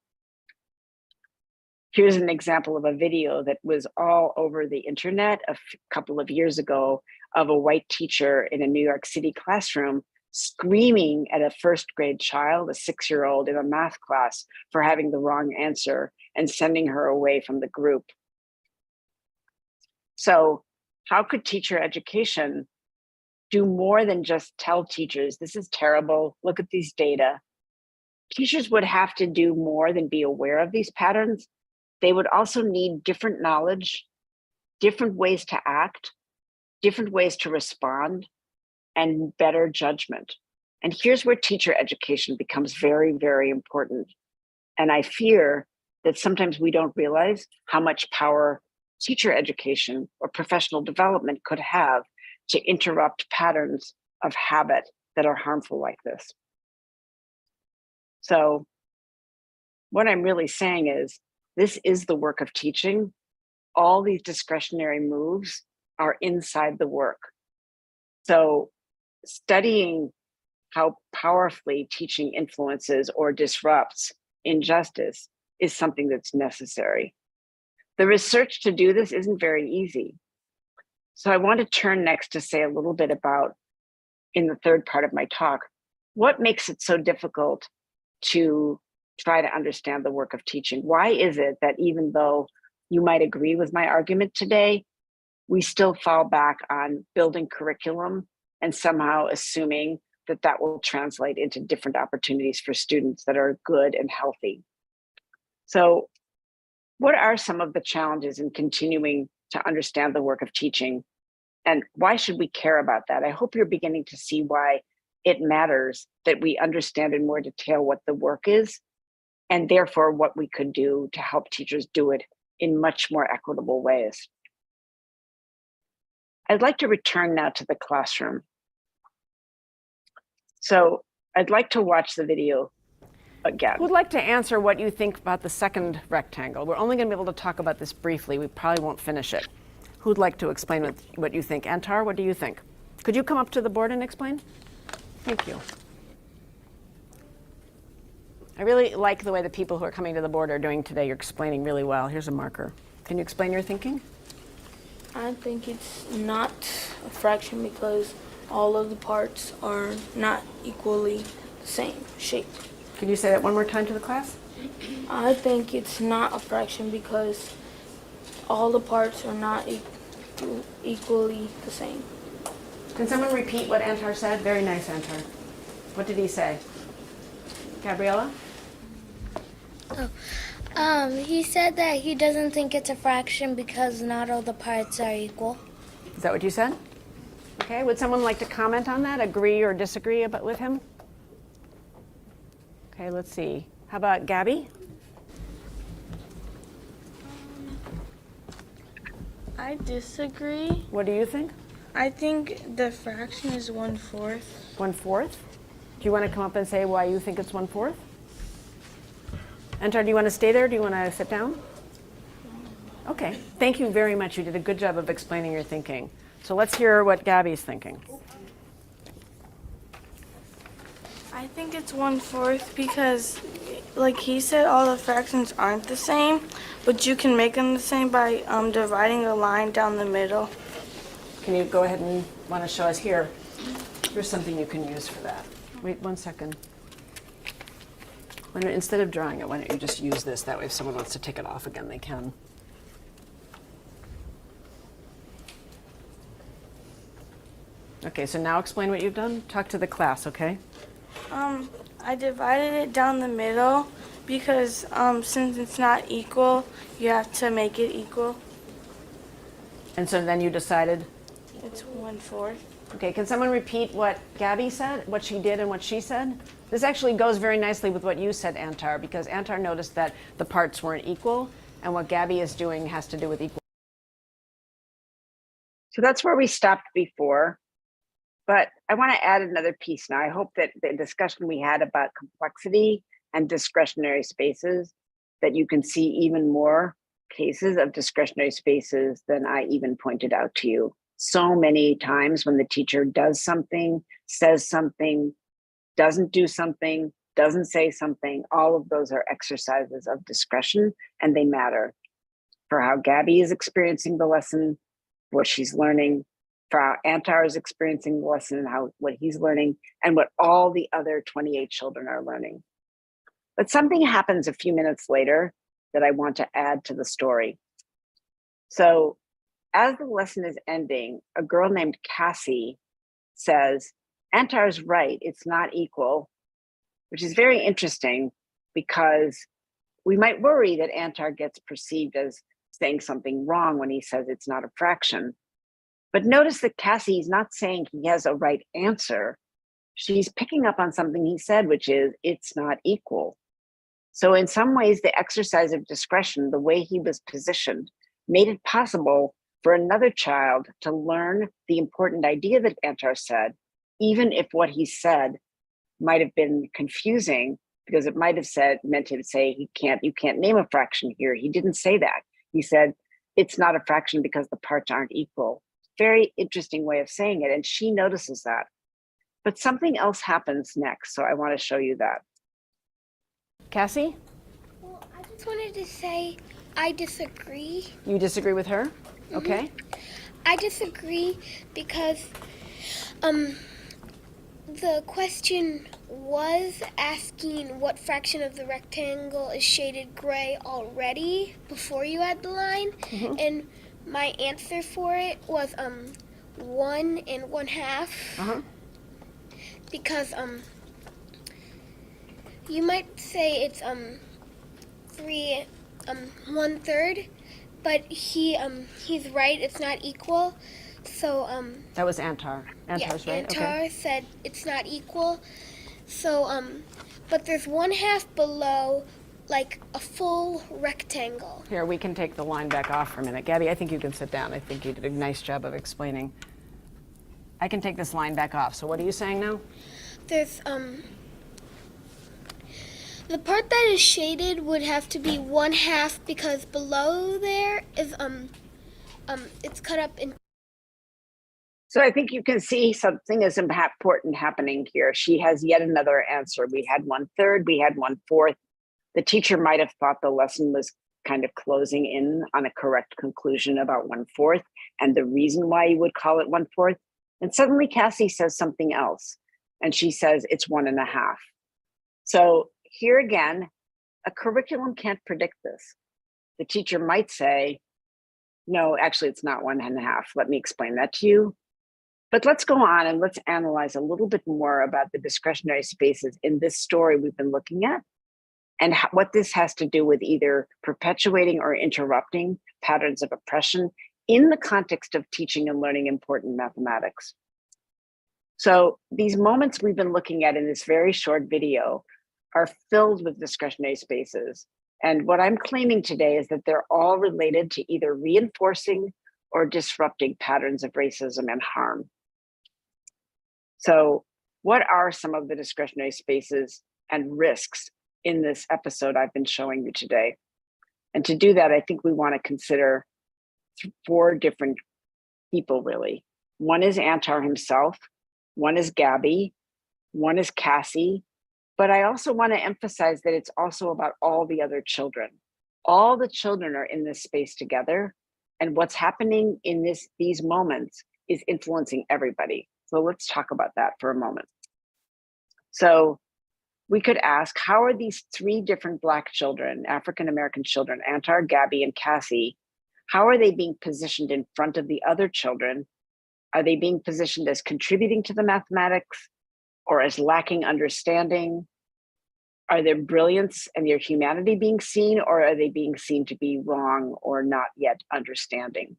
Here's an example of a video that was all over the internet a couple of years ago of a white teacher in a New York City classroom screaming at a first grade child, a 6-year-old, in a math class for having the wrong answer and sending her away from the group. So how could teacher education do more than just tell teachers, this is terrible, look at these data? Teachers would have to do more than be aware of these patterns. They would also need different knowledge, different ways to act, different ways to respond, and better judgment. And here's where teacher education becomes very, very important. And I fear that sometimes we don't realize how much power teacher education or professional development could have to interrupt patterns of habit that are harmful like this. So what I'm really saying is, this is the work of teaching. All these discretionary moves are inside the work. So studying how powerfully teaching influences or disrupts injustice is something that's necessary. The research to do this isn't very easy. So I want to turn next to say a little bit about, in the third part of my talk, what makes it so difficult to try to understand the work of teaching? Why is it that even though you might agree with my argument today, we still fall back on building curriculum and somehow assuming that will translate into different opportunities for students that are good and healthy. So what are some of the challenges in continuing to understand the work of teaching? And why should we care about that? I hope you're beginning to see why it matters that we understand in more detail what the work is, and therefore what we could do to help teachers do it in much more equitable ways. I'd like to return now to the classroom. So I'd like to watch the video again. Who'd like to answer what you think about the second rectangle? We're only going to be able to talk about this briefly. We probably won't finish it. Who'd like to explain what you think? Antar, what do you think? Could you come up to the board and explain? Thank you. I really like the way the people who are coming to the board are doing today. You're explaining really well. Here's a marker. Can you explain your thinking? I think it's not a fraction because all of the parts are not equally the same shape. Can you say that one more time to the class? I think it's not a fraction because all the parts are not equally the same. Can someone repeat what Antar said? Very nice, Antar. What did he say? Gabriella? He said that he doesn't think it's a fraction because not all the parts are equal. Is that what you said? Okay, would someone like to comment on that, agree or disagree with him? Okay, let's see. How about Gabby? I disagree. What do you think? I think the fraction is 1/4. 1/4? Do you want to come up and say why you think it's 1/4? Antar, do you want to stay there? Do you want to sit down? Okay, thank you very much. You did a good job of explaining your thinking. So let's hear what Gabby's thinking. I think it's 1/4 because, like he said, all the fractions aren't the same, but you can make them the same by dividing a line down the middle. Can you go ahead and want to show us here? Here's something you can use for that. Wait 1 second. Instead of drawing it, why don't you just use this? That way if someone wants to take it off again, they can. Okay, so now explain what you've done. Talk to the class, okay? I divided it down the middle because since it's not equal, you have to make it equal. And so then you decided? It's 1/4. Okay, can someone repeat what Gabby said, what she did and what she said? This actually goes very nicely with what you said, Antar, because Antar noticed that the parts weren't equal, and what Gabby is doing has to do with equal. So that's where we stopped before. But I want to add another piece now. I hope that the discussion we had about complexity and discretionary spaces, that you can see even more cases of discretionary spaces than I even pointed out to you. So many times when the teacher does something, says something, doesn't do something, doesn't say something, all of those are exercises of discretion, and they matter for how Gabby is experiencing the lesson, what she's learning, for how Antar is experiencing the lesson and what he's learning, and what all the other 28 children are learning. But something happens a few minutes later that I want to add to the story. So as the lesson is ending, a girl named Cassie says, Antar's right, it's not equal, which is very interesting because we might worry that Antar gets perceived as saying something wrong when he says it's not a fraction. But notice that Cassie is not saying he has a right answer. She's picking up on something he said, which is it's not equal. So in some ways, the exercise of discretion, the way he was positioned, made it possible for another child to learn the important idea that Antar said, even if what he said might have been confusing, because it might have meant him to say you can't name a fraction here. He didn't say that. He said it's not a fraction because the parts aren't equal. Very interesting way of saying it, and she notices that. But something else happens next, so I want to show you that. Cassie? Well, I just wanted to say I disagree. You disagree with her? Okay. I disagree because the question was asking what fraction of the rectangle is shaded gray already before you add the line, and my answer for it was 1 1/2. because you might say it's 3 1/3, but he's right, it's not equal. So That was Antar. Antar's yeah, right. Antar Okay. said it's not equal. So but there's 1/2 below, like a full rectangle. Here, we can take the line back off for a minute. Gabby, I think you can sit down. I think you did a nice job of explaining. I can take this line back off. So what are you saying now? There's the part that is shaded would have to be 1/2 because below there is it's cut up in. So I think you can see something is important happening here. She has yet another answer. We had 1/3, we had 1/4. The teacher might have thought the lesson was kind of closing in on a correct conclusion about 1/4 and the reason why you would call it 1/4. And suddenly Cassie says something else. And she says it's 1.5. So here again, a curriculum can't predict this. The teacher might say, no, actually it's not 1.5. Let me explain that to you. But let's go on and let's analyze a little bit more about the discretionary spaces in this story we've been looking at and what this has to do with either perpetuating or interrupting patterns of oppression in the context of teaching and learning important mathematics. So these moments we've been looking at in this very short video are filled with discretionary spaces. And what I'm claiming today is that they're all related to either reinforcing or disrupting patterns of racism and harm. So what are some of the discretionary spaces and risks in this episode I've been showing you today? And to do that, I think we want to consider 4 different people, really. One is Antar himself, one is Gabby, one is Cassie, but I also want to emphasize that it's also about all the other children. All the children are in this space together, and what's happening in these moments is influencing everybody. So let's talk about that for a moment. So we could ask, how are these 3 different Black children, African-American children, Antar, Gabby, and Cassie, how are they being positioned in front of the other children? Are they being positioned as contributing to the mathematics or as lacking understanding? Are their brilliance and their humanity being seen, or are they being seen to be wrong or not yet understanding?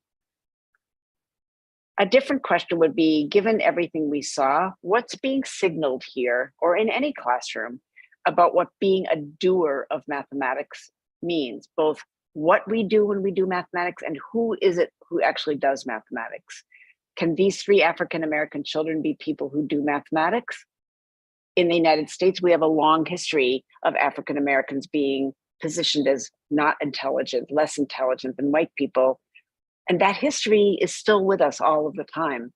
A different question would be, given everything we saw, what's being signaled here or in any classroom about what being a doer of mathematics means, both what we do when we do mathematics and who is it who actually does mathematics? Can these 3 African-American children be people who do mathematics? In the United States, we have a long history of African-Americans being positioned as not intelligent, less intelligent than white people. And that history is still with us all of the time.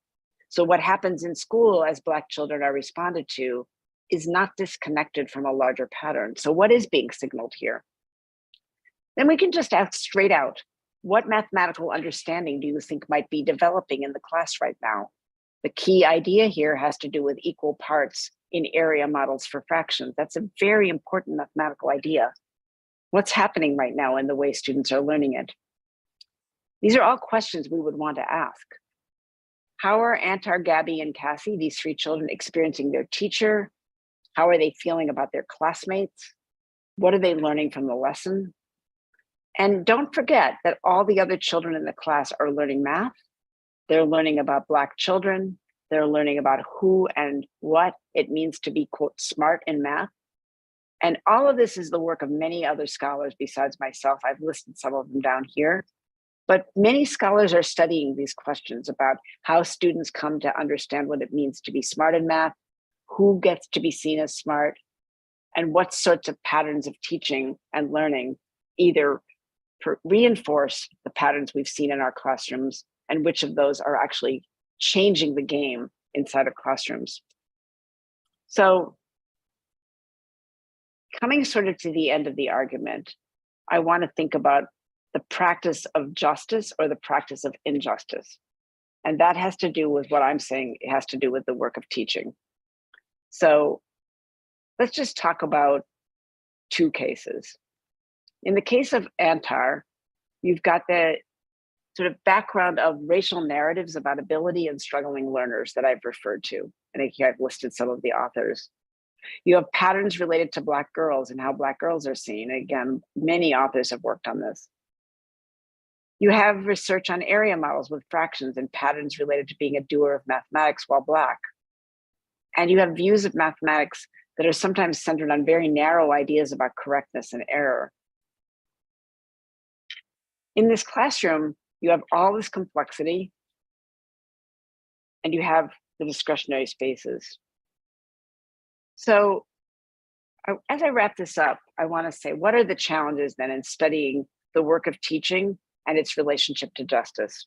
So what happens in school as Black children are responded to is not disconnected from a larger pattern. So what is being signaled here? Then we can just ask straight out, what mathematical understanding do you think might be developing in the class right now? The key idea here has to do with equal parts in area models for fractions. That's a very important mathematical idea. What's happening right now in the way students are learning it? These are all questions we would want to ask. How are Antar, Gabby, and Cassie, these 3 children, experiencing their teacher? How are they feeling about their classmates? What are they learning from the lesson? And don't forget that all the other children in the class are learning math. They're learning about Black children. They're learning about who and what it means to be, quote, smart in math. And all of this is the work of many other scholars besides myself. I've listed some of them down here. But many scholars are studying these questions about how students come to understand what it means to be smart in math, who gets to be seen as smart, and what sorts of patterns of teaching and learning either reinforce the patterns we've seen in our classrooms, and which of those are actually changing the game inside of classrooms. So coming sort of to the end of the argument, I want to think about the practice of justice or the practice of injustice. And that has to do with what I'm saying, it has to do with the work of teaching. So let's just talk about 2 cases. In the case of Antar, you've got the sort of background of racial narratives about ability and struggling learners that I've referred to. And here I've listed some of the authors. You have patterns related to Black girls and how Black girls are seen. Again, many authors have worked on this. You have research on area models with fractions and patterns related to being a doer of mathematics while Black. And you have views of mathematics that are sometimes centered on very narrow ideas about correctness and error. In this classroom, you have all this complexity, and you have the discretionary spaces. So as I wrap this up, I want to say, what are the challenges then in studying the work of teaching and its relationship to justice?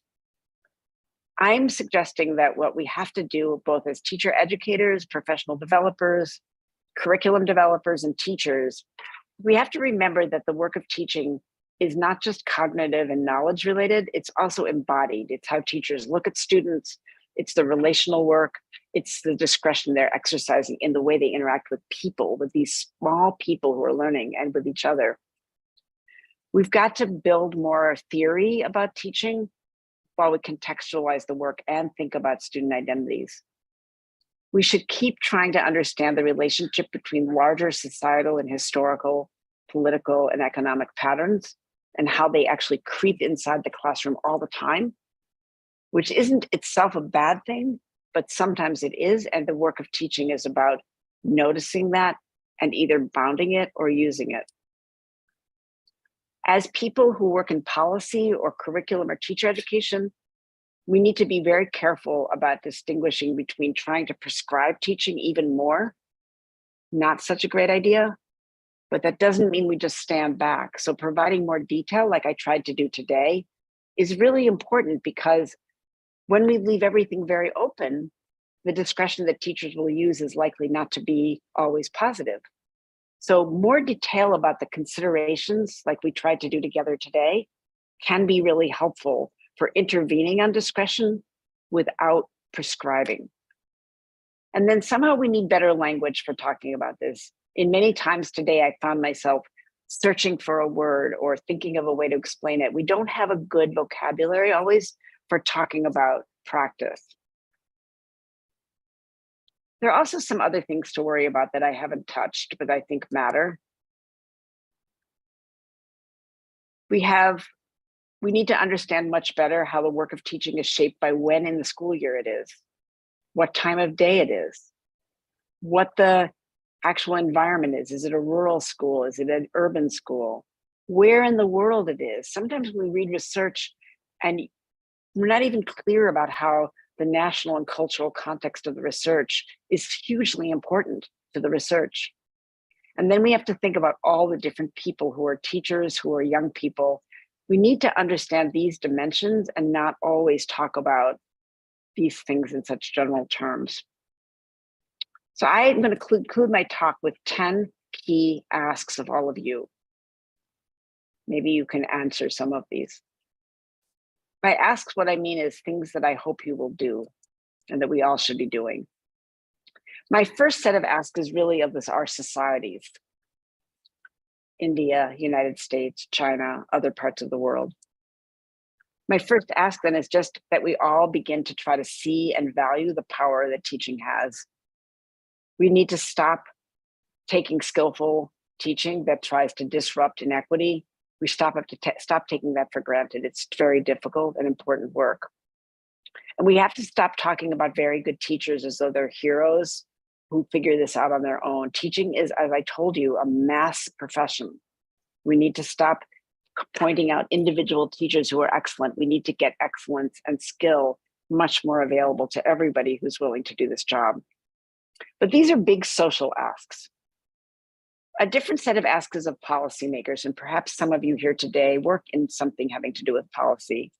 I'm suggesting that what we have to do, both as teacher educators, professional developers, curriculum developers, and teachers, we have to remember that the work of teaching is not just cognitive and knowledge related, it's also embodied. It's how teachers look at students, it's the relational work, it's the discretion they're exercising in the way they interact with people, with these small people who are learning and with each other. We've got to build more theory about teaching while we contextualize the work and think about student identities. We should keep trying to understand the relationship between larger societal and historical, political, and economic patterns and how they actually creep inside the classroom all the time, which isn't itself a bad thing, but sometimes it is, and the work of teaching is about noticing that and either bounding it or using it. As people who work in policy or curriculum or teacher education, we need to be very careful about distinguishing between trying to prescribe teaching even more, not such a great idea, but that doesn't mean we just stand back. So providing more detail, like I tried to do today, is really important, because when we leave everything very open, the discretion that teachers will use is likely not to be always positive. So more detail about the considerations, like we tried to do together today, can be really helpful for intervening on discretion without prescribing. And then somehow we need better language for talking about this. In many times today, I found myself searching for a word or thinking of a way to explain it. We don't have a good vocabulary always for talking about practice. There are also some other things to worry about that I haven't touched, but I think matter. We need to understand much better how the work of teaching is shaped by when in the school year it is, what time of day it is, what the actual environment is. Is it a rural school? Is it an urban school? Where in the world it is? Sometimes we read research and we're not even clear about how the national and cultural context of the research is hugely important to the research. And then we have to think about all the different people who are teachers, who are young people. We need to understand these dimensions and not always talk about these things in such general terms. So I'm going to conclude my talk with 10 key asks of all of you. Maybe you can answer some of these. By asks, what I mean is things that I hope you will do and that we all should be doing. My first set of asks is really of our societies. India, United States, China, other parts of the world. My first ask then is just that we all begin to try to see and value the power that teaching has. We need to stop taking skillful teaching that tries to disrupt inequity. We stop taking that for granted. It's very difficult and important work. And we have to stop talking about very good teachers as though they're heroes who figure this out on their own. Teaching is, as I told you, a mass profession. We need to stop pointing out individual teachers who are excellent. We need to get excellence and skill much more available to everybody who's willing to do this job. But these are big social asks. A different set of asks is of policymakers, and perhaps some of you here today work in something having to do with policy.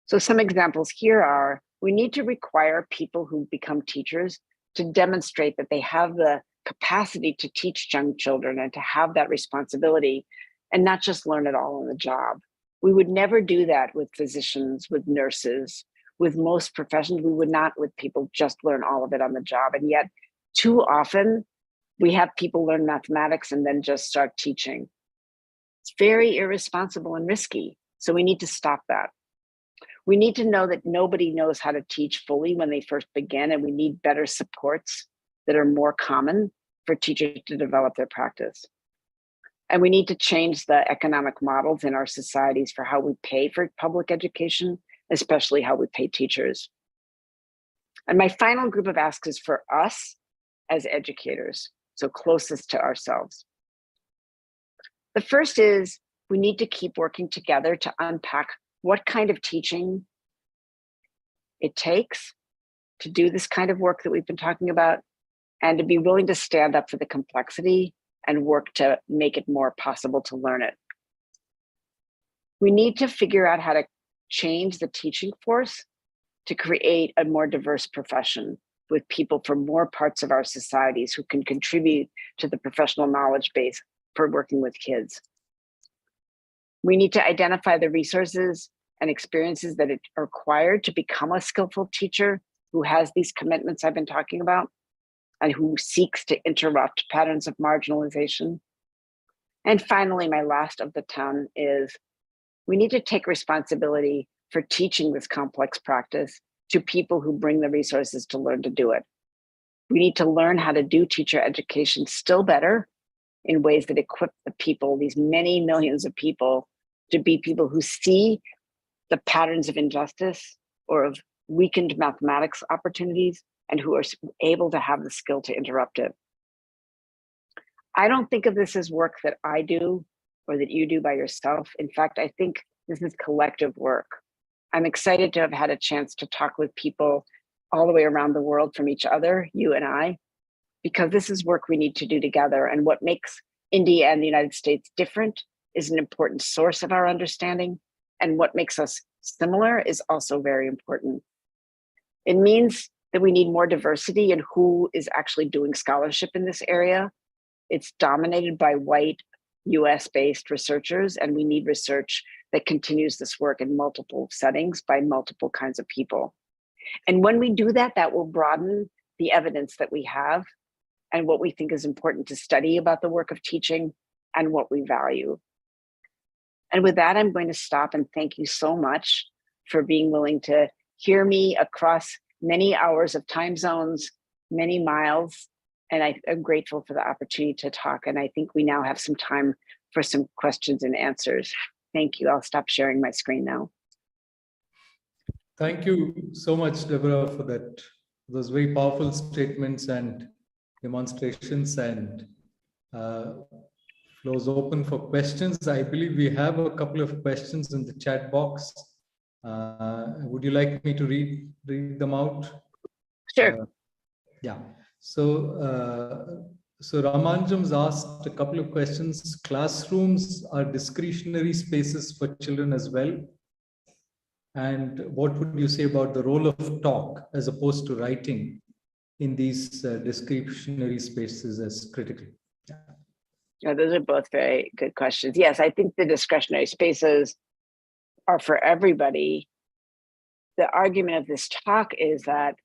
So some examples here are, we need to require people who become teachers to demonstrate that they have the capacity to teach young children and to have that responsibility and not just learn it all on the job. We would never do that with physicians, with nurses, with most professions. We would not with people just learn all of it on the job. And yet too often we have people learn mathematics and then just start teaching. It's very irresponsible and risky. So we need to stop that. We need to know that nobody knows how to teach fully when they first begin, and we need better supports that are more common for teachers to develop their practice. And we need to change the economic models in our societies for how we pay for public education, especially how we pay teachers. And my final group of asks is for us as educators, so closest to ourselves. The first is we need to keep working together to unpack what kind of teaching it takes to do this kind of work that we've been talking about, and to be willing to stand up for the complexity and work to make it more possible to learn it. We need to figure out how to change the teaching force to create a more diverse profession with people from more parts of our societies who can contribute to the professional knowledge base for working with kids. We need to identify the resources and experiences that are required to become a skillful teacher who has these commitments I've been talking about and who seeks to interrupt patterns of marginalization. And finally, my last of the 10 is we need to take responsibility for teaching this complex practice to people who bring the resources to learn to do it. We need to learn how to do teacher education still better in ways that equip the people, these many millions of people, to be people who see the patterns of injustice or of weakened mathematics opportunities and who are able to have the skill to interrupt it. I don't think of this as work that I do or that you do by yourself. In fact, I think this is collective work. I'm excited to have had a chance to talk with people all the way around the world from each other, you and I, because this is work we need to do together. And what makes India and the United States different is an important source of our understanding. And what makes us similar is also very important. It means that we need more diversity in who is actually doing scholarship in this area. It's dominated by white US-based researchers, and we need research that continues this work in multiple settings by multiple kinds of people. And when we do that, that will broaden the evidence that we have and what we think is important to study about the work of teaching and what we value. And with that, I'm going to stop and thank you so much for being willing to hear me across many hours of time zones, many miles. And I'm grateful for the opportunity to talk. And I think we now have some time for some questions and answers. Thank you. I'll stop sharing my screen now. Thank you so much, Deborah, for that. Those very powerful statements and demonstrations, and floors open for questions. I believe we have a couple of questions in the chat box. Would you like me to read them out? Sure. Yeah. So Ramanjam's asked a couple of questions. Classrooms are discretionary spaces for children as well. And what would you say about the role of talk as opposed to writing in these discretionary spaces as critical? Yeah, those are both very good questions. Yes, I think the discretionary spaces are for everybody. The argument of this talk is that,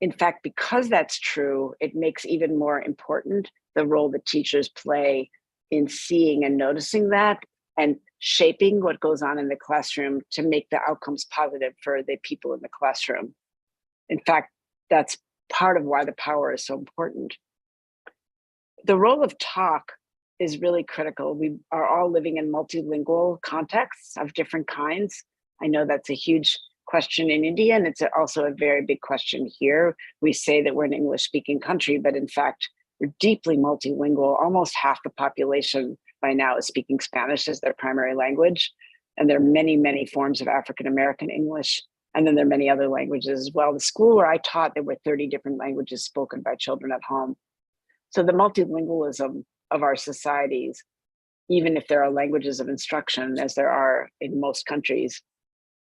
in fact, because that's true, it makes even more important the role that teachers play in seeing and noticing that and shaping what goes on in the classroom to make the outcomes positive for the people in the classroom. In fact, that's part of why the power is so important. The role of talk is really critical. We are all living in multilingual contexts of different kinds. I know that's a huge question in India, and it's also a very big question here. We say that we're an English-speaking country, but in fact, we're deeply multilingual. Almost half the population by now is speaking Spanish as their primary language. And there are many, many forms of African-American English. And then there are many other languages as well. The school where I taught, there were 30 different languages spoken by children at home. So the multilingualism of our societies, even if there are languages of instruction, as there are in most countries,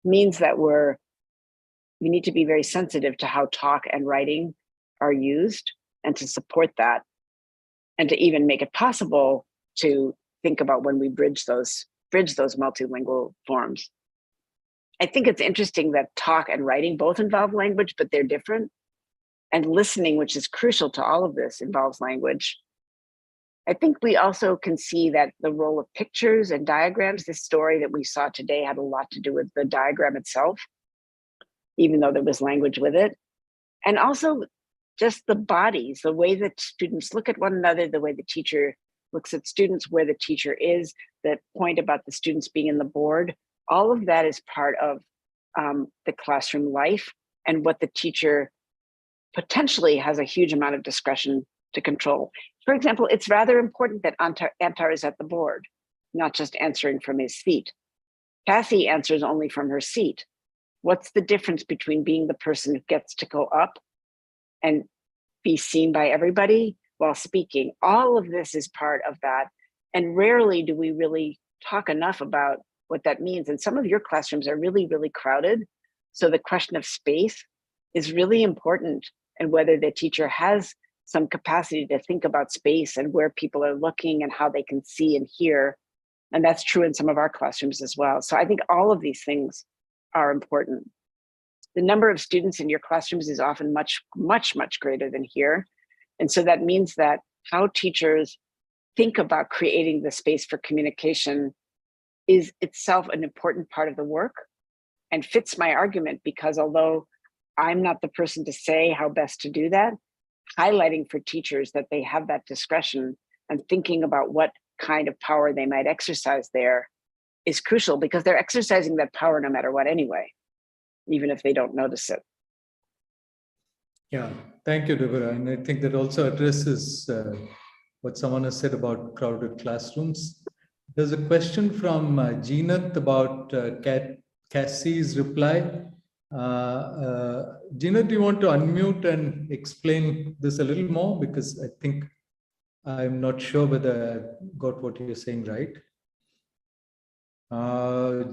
means that we need to be very sensitive to how talk and writing are used and to support that, and to even make it possible to think about when we bridge those multilingual forms. I think it's interesting that talk and writing both involve language, but they're different. And listening, which is crucial to all of this, involves language. I think we also can see that the role of pictures and diagrams, this story that we saw today had a lot to do with the diagram itself, even though there was language with it. And also just the bodies, the way that students look at one another, the way the teacher looks at students, where the teacher is, that point about the students being in the board, all of that is part of the classroom life and what the teacher potentially has a huge amount of discretion to control. For example, it's rather important that Antar is at the board, not just answering from his seat. Cassie answers only from her seat. What's the difference between being the person who gets to go up and be seen by everybody while speaking? All of this is part of that. And rarely do we really talk enough about what that means. And some of your classrooms are really, really crowded. So the question of space is really important, and whether the teacher has some capacity to think about space and where people are looking and how they can see and hear. And that's true in some of our classrooms as well. So I think all of these things are important. The number of students in your classrooms is often much, much, much greater than here. And so that means that how teachers think about creating the space for communication is itself an important part of the work, and fits my argument, because although I'm not the person to say how best to do that, highlighting for teachers that they have that discretion and thinking about what kind of power they might exercise there is crucial, because they're exercising that power no matter what anyway, even if they don't notice it. Yeah, thank you, Deborah. And I think that also addresses what someone has said about crowded classrooms. There's a question from Jeenath about Cassie's reply. Gina, do you want to unmute and explain this a little more? Because I think I'm not sure whether I got what you're saying right.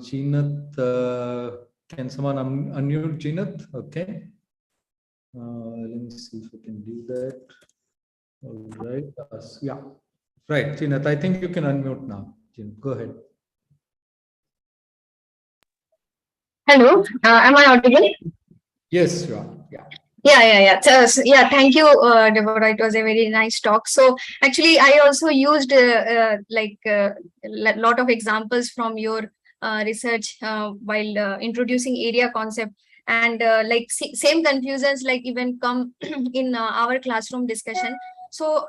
Gina, can someone unmute Gina? Okay. Let me see if I can do that. All right. Yeah. Right, Gina, I think you can unmute now. Gina, go ahead. Hello, am I audible? Yes, you are. Yeah. Yeah. So, yeah, thank you, Deborah. It was a very nice talk. So actually, I also used a lot of examples from your research while introducing area concept, and same confusions like even come in our classroom discussion. So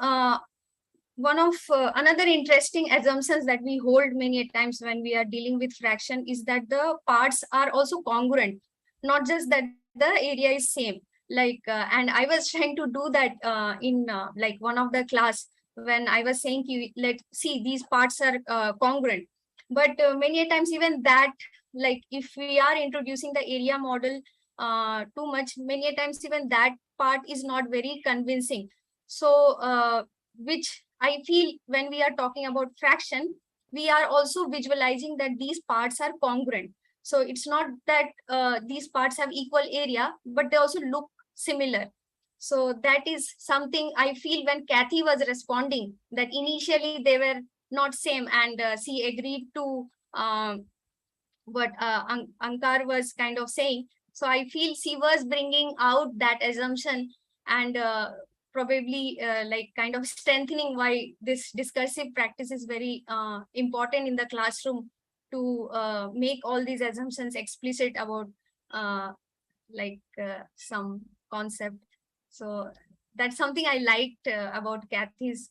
one of another interesting assumptions that we hold many a times when we are dealing with fraction is that the parts are also congruent, not just that the area is same. And I was trying to do that in one of the class when I was saying, let's see, these parts are congruent. But many a times even that, like if we are introducing the area model too much, many a times even that part is not very convincing. So which I feel when we are talking about fraction, we are also visualizing that these parts are congruent. So it's not that these parts have equal area, but they also look similar. So that is something I feel when Kathy was responding, that initially they were not same, and she agreed to what Ankar was kind of saying. So I feel she was bringing out that assumption, and probably kind of strengthening why this discursive practice is very important in the classroom, to make all these assumptions explicit about some concept. So that's something I liked about Kathy's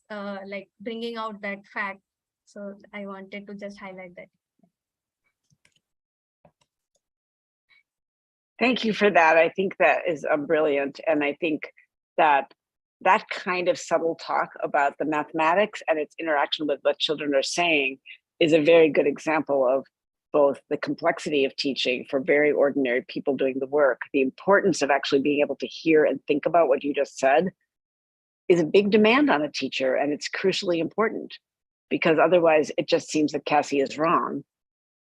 bringing out that fact. So I wanted to just highlight that. Thank you for that. I think that is brilliant. And I think that that kind of subtle talk about the mathematics and its interaction with what children are saying is a very good example of both the complexity of teaching for very ordinary people doing the work, the importance of actually being able to hear and think about what you just said is a big demand on a teacher, and it's crucially important, because otherwise it just seems that Cassie is wrong,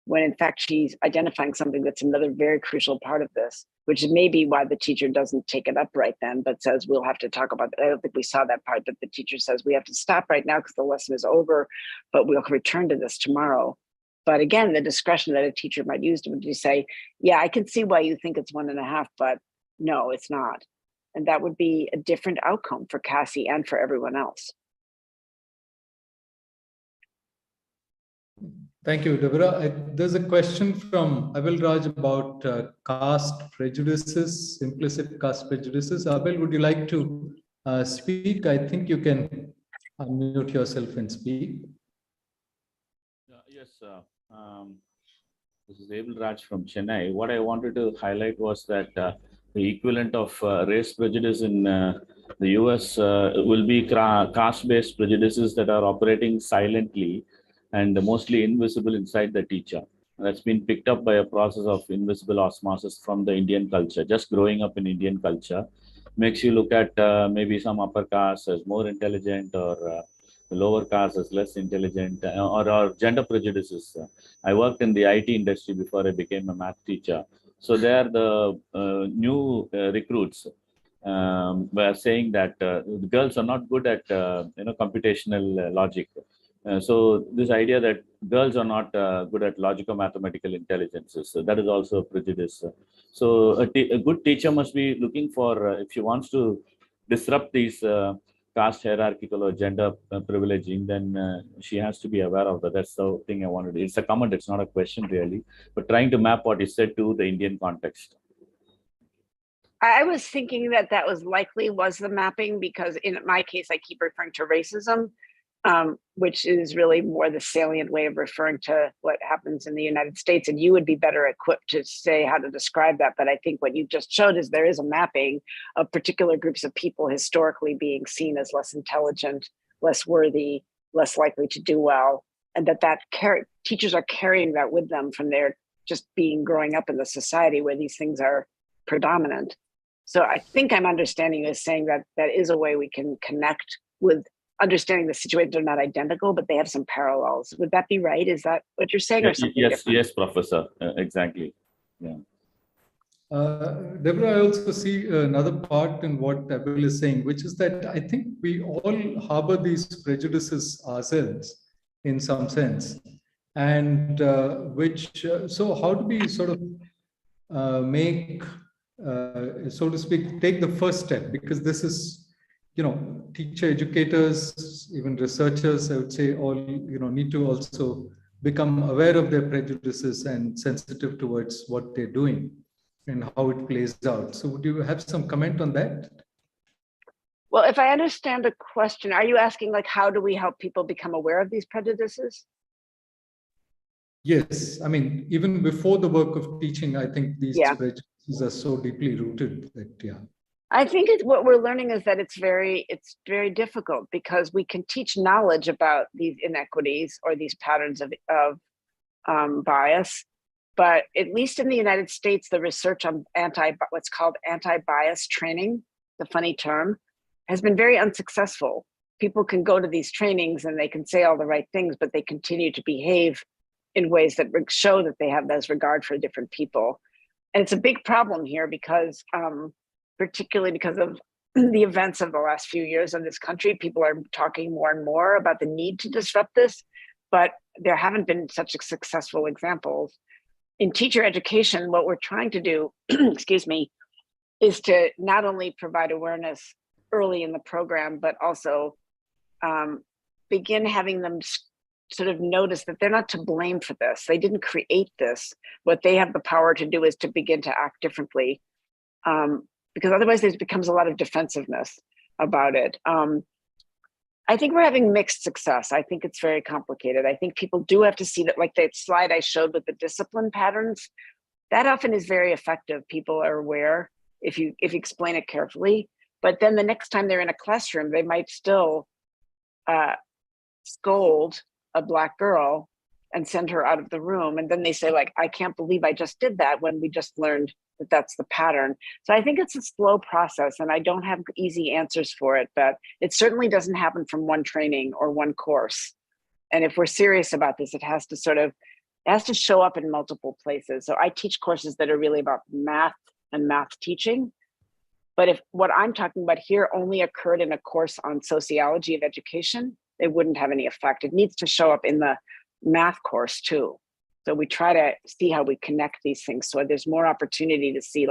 when in fact she's identifying something that's another very crucial part of this, which may be why the teacher doesn't take it up right then, but says, we'll have to talk about that. I don't think we saw that part, that the teacher says, we have to stop right now because the lesson is over, but we'll return to this tomorrow. But again, the discretion that a teacher might use to say, yeah, I can see why you think it's 1.5, but no, it's not. And that would be a different outcome for Cassie and for everyone else. Thank you, Deborah. There's a question from Abel Raj about caste prejudices, implicit caste prejudices. Abel, would you like to speak? I think you can unmute yourself and speak. Yes, this is Abel Raj from Chennai. What I wanted to highlight was that the equivalent of race prejudice in the US will be caste-based prejudices that are operating silently and mostly invisible inside the teacher. That's been picked up by a process of invisible osmosis from the Indian culture. Just growing up in Indian culture makes you look at maybe some upper caste as more intelligent or lower caste as less intelligent or gender prejudices. I worked in the IT industry before I became a math teacher. So there the new recruits were saying that girls are not good at computational logic. So this idea that girls are not good at logical mathematical intelligences, so that is also a prejudice. So a good teacher must be looking for, if she wants to disrupt these caste hierarchical or gender privileging, then she has to be aware of that. That's the thing I wanted. It's a comment, it's not a question really, but trying to map what is said to the Indian context. I was thinking that that was the mapping, because in my case, I keep referring to racism, which is really more the salient way of referring to what happens in the United States. And you would be better equipped to say how to describe that. But I think what you just showed is there is a mapping of particular groups of people historically being seen as less intelligent, less worthy, less likely to do well. And that teachers are carrying that with them from their just growing up in the society where these things are predominant. So I think I'm understanding you as saying that that is a way we can connect with understanding the situations are not identical, but they have some parallels. Would that be right? Is that what you're saying, or something different? Yes, Professor. Exactly. Yeah. Deborah, I also see another part in what Abel is saying, which is that I think we all harbor these prejudices ourselves in some sense. And so how do we sort of make, so to speak, take the first step? Because this is, teacher educators, even researchers, I would say, all, need to also become aware of their prejudices and sensitive towards what they're doing and how it plays out. So would you have some comment on that? Well, if I understand the question, are you asking how do we help people become aware of these prejudices? Yes, I mean, even before the work of teaching, I think these prejudices are so deeply rooted that, I think what we're learning is that it's very difficult, because we can teach knowledge about these inequities or these patterns of bias, but at least in the United States, the research on what's called anti-bias training, the funny term, has been very unsuccessful. People can go to these trainings and they can say all the right things, but they continue to behave in ways that show that they have this regard for different people. And it's a big problem here because, particularly because of the events of the last few years in this country, people are talking more and more about the need to disrupt this, but there haven't been such successful examples. In teacher education, what we're trying to do, excuse me, is to not only provide awareness early in the program, but also begin having them sort of notice that they're not to blame for this. They didn't create this. What they have the power to do is to begin to act differently, because otherwise there becomes a lot of defensiveness about it. I think we're having mixed success. I think it's very complicated. I think people do have to see that, like that slide I showed with the discipline patterns, that often is very effective. People are aware if you explain it carefully, but then the next time they're in a classroom, they might still scold a Black girl and send her out of the room. And then they say, I can't believe I just did that, when we just learned that that's the pattern. So I think it's a slow process, and I don't have easy answers for it, but it certainly doesn't happen from one training or one course. And if we're serious about this, it has to show up in multiple places. So I teach courses that are really about math and math teaching. But if what I'm talking about here only occurred in a course on sociology of education, it wouldn't have any effect. It needs to show up in the math course too. So we try to see how we connect these things, so there's more opportunity to see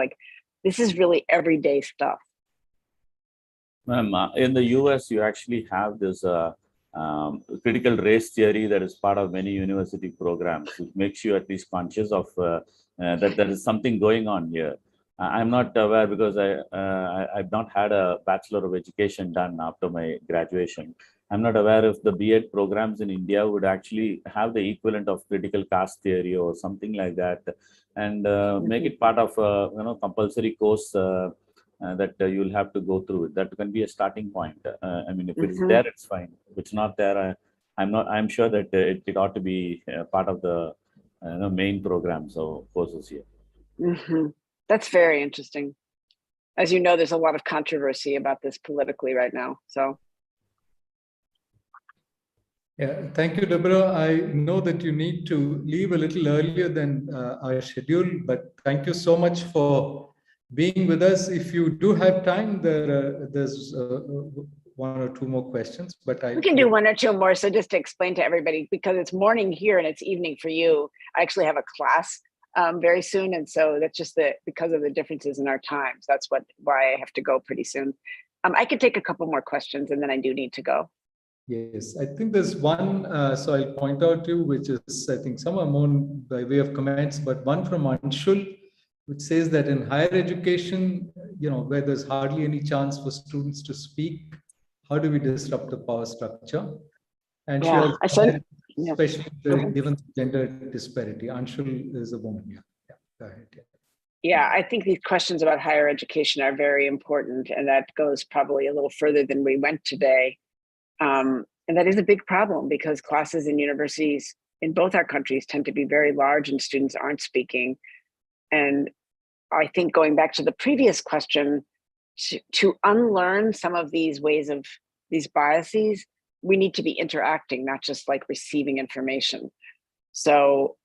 this is really everyday stuff. Ma'am, in the US, you actually have this critical race theory that is part of many university programs. It makes you at least conscious of that there is something going on here. I'm not aware because I've not had a Bachelor of Education done after my graduation. I'm not aware if the B.Ed programs in India would actually have the equivalent of critical caste theory or something like that, and make it part of a compulsory course that you'll have to go through. That can be a starting point. I mean, if it's there, it's fine. If it's not there, I'm sure that it ought to be part of the main programs or courses here. That's very interesting. As you know, there's a lot of controversy about this politically right now. So. Yeah, thank you, Deborah. I know that you need to leave a little earlier than our schedule, but thank you so much for being with us. If you do have time, there's one or two more questions, but we can do one or two more. So just to explain to everybody, because it's morning here and it's evening for you, I actually have a class very soon, and so that's just because of the differences in our times. That's why I have to go pretty soon. I could take a couple more questions, and then I do need to go. Yes, I think there's one, so I'll point out to you, which is, I think some are more by way of comments, but one from Anshul, which says that in higher education, where there's hardly any chance for students to speak, how do we disrupt the power structure? And she also said, especially given gender disparity. Anshul is a woman. Yeah, go ahead. Yeah, I think these questions about higher education are very important, and that goes probably a little further than we went today. And that is a big problem because classes in universities in both our countries tend to be very large and students aren't speaking. And I think going back to the previous question, to unlearn some of these ways of these biases, we need to be interacting, not just like receiving information. So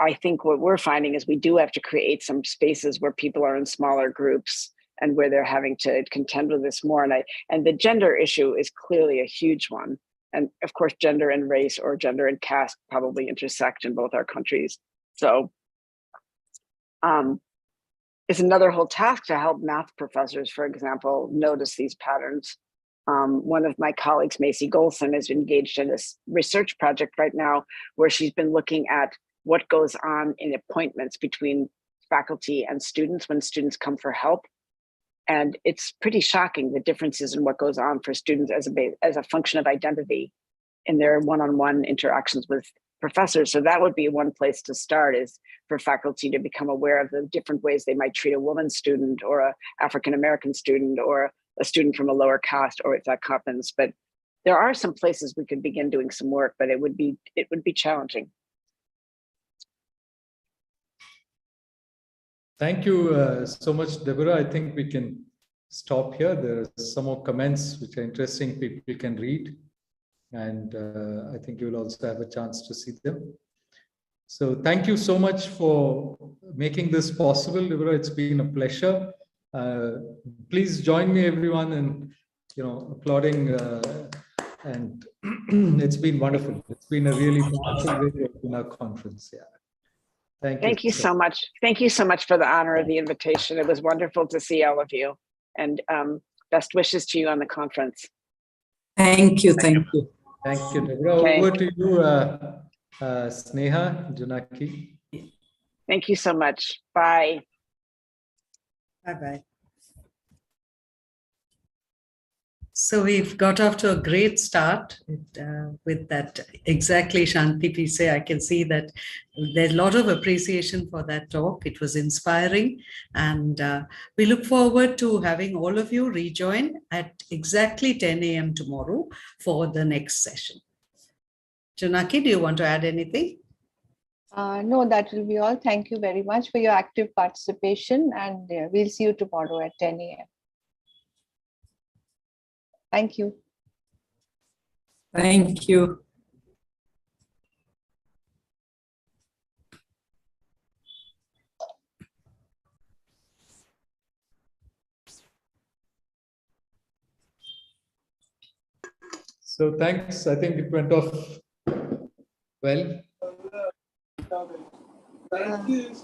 I think what we're finding is we do have to create some spaces where people are in smaller groups and where they're having to contend with this more. And the gender issue is clearly a huge one. And of course, gender and race or gender and caste probably intersect in both our countries. So it's another whole task to help math professors, for example, notice these patterns. One of my colleagues, Macy Golson, is engaged in this research project right now where she's been looking at what goes on in appointments between faculty and students when students come for help. And it's pretty shocking, the differences in what goes on for students as a function of identity in their one-on-one interactions with professors. So that would be one place to start, is for faculty to become aware of the different ways they might treat a woman student or a African-American student or a student from a lower caste, or if that happens. But there are some places we could begin doing some work, but it would be challenging. Thank you so much, Deborah. I think we can stop here. There are some more comments which are interesting, people can read. And I think you will also have a chance to see them. So thank you so much for making this possible, Deborah. It's been a pleasure. Please join me, everyone, in applauding. And it's been wonderful. It's been a really powerful way to open our conference. Yeah. Thank you so much. Thank you so much for the honor of the invitation. It was wonderful to see all of you, and best wishes to you on the conference. Thank you. Thank you. Thank you, Deborah. Okay. Over to you, Sneha Janaki. Thank you so much. Bye. Bye-bye. So we've got off to a great start with that. Exactly, Shanti Pise. I can see that there's a lot of appreciation for that talk. It was inspiring. And we look forward to having all of you rejoin at exactly 10 a.m. tomorrow for the next session. Janaki, do you want to add anything? No, that will be all. Thank you very much for your active participation. And we'll see you tomorrow at 10 a.m. Thank you. Thank you. So thanks. I think it went off well. Thank you.